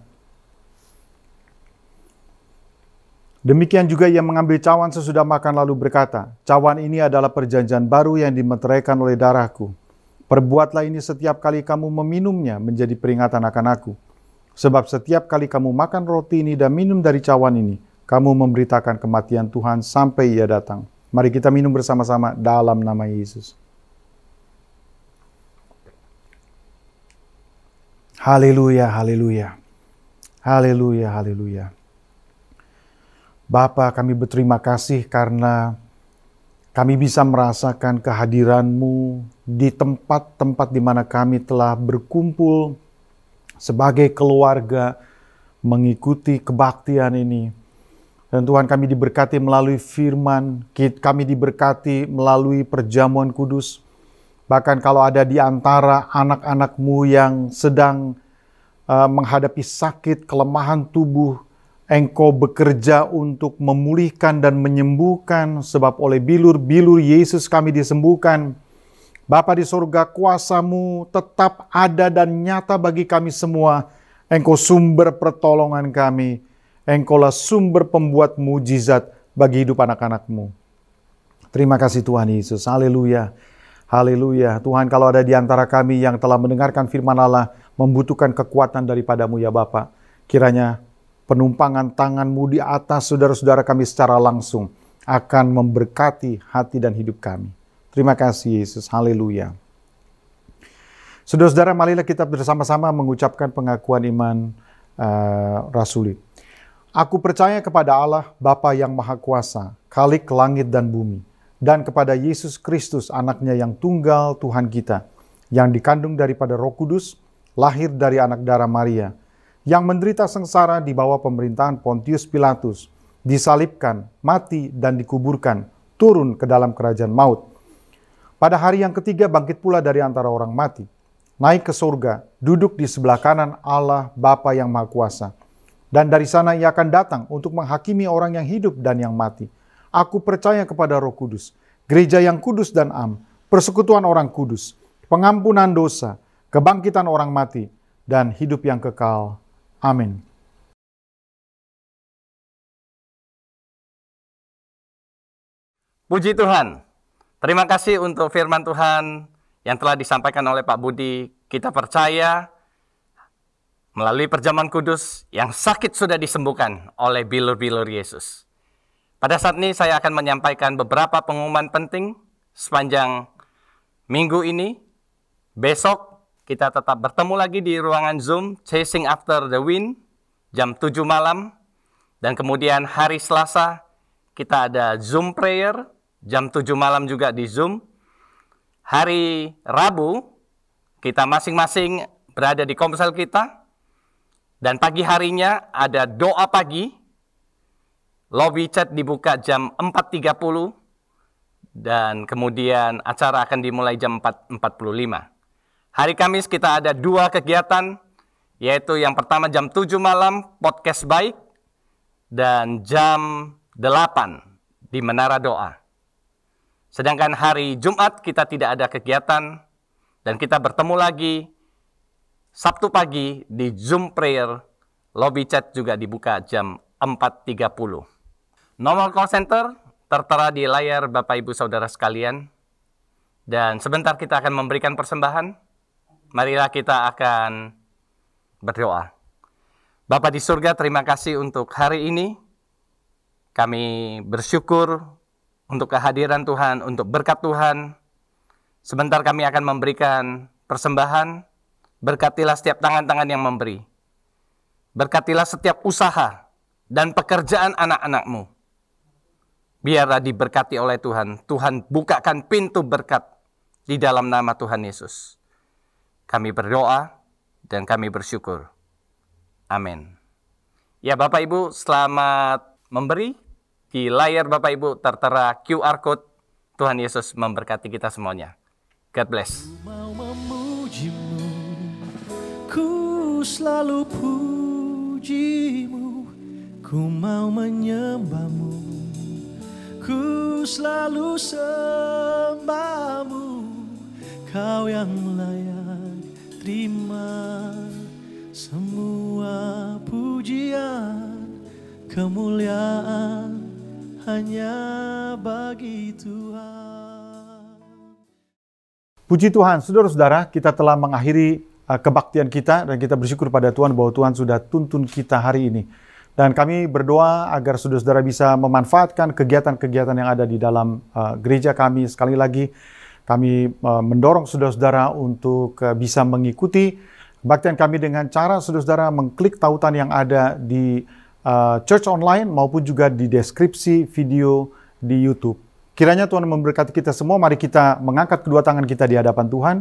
Demikian juga ia mengambil cawan sesudah makan lalu berkata, cawan ini adalah perjanjian baru yang dimeteraikan oleh darahku. Perbuatlah ini setiap kali kamu meminumnya menjadi peringatan akan aku. Sebab setiap kali kamu makan roti ini dan minum dari cawan ini, kamu memberitakan kematian Tuhan sampai ia datang. Mari kita minum bersama-sama dalam nama Yesus. Haleluya, haleluya. Haleluya, haleluya. Bapa, kami berterima kasih karena kami bisa merasakan kehadiran-Mu di tempat-tempat di mana kami telah berkumpul sebagai keluarga mengikuti kebaktian ini. Dan Tuhan, kami diberkati melalui firman, kami diberkati melalui perjamuan kudus. Bahkan kalau ada di antara anak-anak-Mu yang sedang menghadapi sakit, kelemahan tubuh, Engkau bekerja untuk memulihkan dan menyembuhkan, sebab oleh bilur-bilur Yesus kami disembuhkan. Bapa di surga, kuasa-Mu tetap ada dan nyata bagi kami semua. Engkau sumber pertolongan kami. Engkaulah sumber pembuat mujizat bagi hidup anak-anak-Mu. Terima kasih Tuhan Yesus. Haleluya. Haleluya. Tuhan, kalau ada di antara kami yang telah mendengarkan firman Allah, membutuhkan kekuatan daripada-Mu ya Bapa, kiranya penumpangan tangan-Mu di atas saudara-saudara kami secara langsung akan memberkati hati dan hidup kami. Terima kasih Yesus. Haleluya. Saudara-saudara, marilah kita bersama-sama mengucapkan pengakuan iman rasuli. Aku percaya kepada Allah, Bapa yang Maha Kuasa, Khalik langit dan bumi, dan kepada Yesus Kristus, anaknya yang tunggal Tuhan kita, yang dikandung daripada Roh Kudus, lahir dari anak darah Maria, yang menderita sengsara di bawah pemerintahan Pontius Pilatus, disalibkan, mati, dan dikuburkan, turun ke dalam kerajaan maut. Pada hari yang ketiga bangkit pula dari antara orang mati, naik ke surga, duduk di sebelah kanan Allah Bapa yang Maha Kuasa. Dan dari sana ia akan datang untuk menghakimi orang yang hidup dan yang mati. Aku percaya kepada Roh Kudus, gereja yang kudus dan am, persekutuan orang kudus, pengampunan dosa, kebangkitan orang mati, dan hidup yang kekal. Amin. Puji Tuhan. Terima kasih untuk firman Tuhan yang telah disampaikan oleh Pak Budi. Kita percaya melalui perjamuan kudus yang sakit sudah disembuhkan oleh bilur-bilur Yesus. Pada saat ini saya akan menyampaikan beberapa pengumuman penting sepanjang minggu ini. Besok kita tetap bertemu lagi di ruangan Zoom Chasing After the Wind jam 7 malam. Dan kemudian hari Selasa kita ada Zoom Prayer jam 7 malam juga di Zoom. Hari Rabu kita masing-masing berada di komsel kita. Dan pagi harinya ada doa pagi. Lobby chat dibuka jam 4.30 dan kemudian acara akan dimulai jam 4.45. Hari Kamis kita ada 2 kegiatan, yaitu yang pertama jam 7 malam podcast baik dan jam 8 di Menara Doa. Sedangkan hari Jumat kita tidak ada kegiatan dan kita bertemu lagi Sabtu pagi di Zoom Prayer. Lobby chat juga dibuka jam 4.30. Nomor call center tertera di layar Bapak Ibu Saudara sekalian. Dan sebentar kita akan memberikan persembahan. Marilah kita akan berdoa. Bapa di surga, terima kasih untuk hari ini. Kami bersyukur untuk kehadiran Tuhan, untuk berkat Tuhan. Sebentar kami akan memberikan persembahan. Berkatilah setiap tangan-tangan yang memberi. Berkatilah setiap usaha dan pekerjaan anak-anak-Mu. Biarlah diberkati oleh Tuhan. Tuhan bukakan pintu berkat di dalam nama Tuhan Yesus. Kami berdoa dan kami bersyukur. Amin. Ya Bapak Ibu, selamat memberi. Di layar Bapak Ibu tertera QR Code. Tuhan Yesus memberkati kita semuanya. God bless. Ku mau memuji-Mu, ku selalu puji-Mu, ku mau menyembah-Mu, ku selalu sembah-Mu. Kau yang layak terima semua pujian, kemuliaan hanya bagi Tuhan. Puji Tuhan, saudara-saudara, kita telah mengakhiri kebaktian kita dan kita bersyukur pada Tuhan bahwa Tuhan sudah tuntun kita hari ini. Dan kami berdoa agar saudara-saudara bisa memanfaatkan kegiatan-kegiatan yang ada di dalam gereja kami. Sekali lagi, kami mendorong saudara-saudara untuk bisa mengikuti kebaktian kami dengan cara saudara-saudara mengklik tautan yang ada di Church Online maupun juga di deskripsi video di YouTube. Kiranya Tuhan memberkati kita semua. Mari kita mengangkat kedua tangan kita di hadapan Tuhan.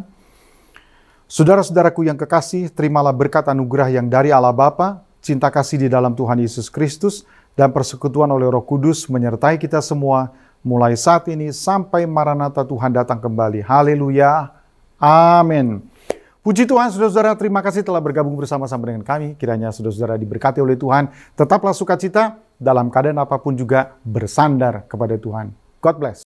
Saudara-saudaraku yang kekasih, terimalah berkat anugerah yang dari Allah Bapa, cinta kasih di dalam Tuhan Yesus Kristus, dan persekutuan oleh Roh Kudus menyertai kita semua, mulai saat ini sampai Maranatha Tuhan datang kembali. Haleluya. Amin. Puji Tuhan, saudara-saudara, terima kasih telah bergabung bersama-sama dengan kami. Kiranya saudara-saudara diberkati oleh Tuhan. Tetaplah sukacita, dalam keadaan apapun juga bersandar kepada Tuhan. God bless.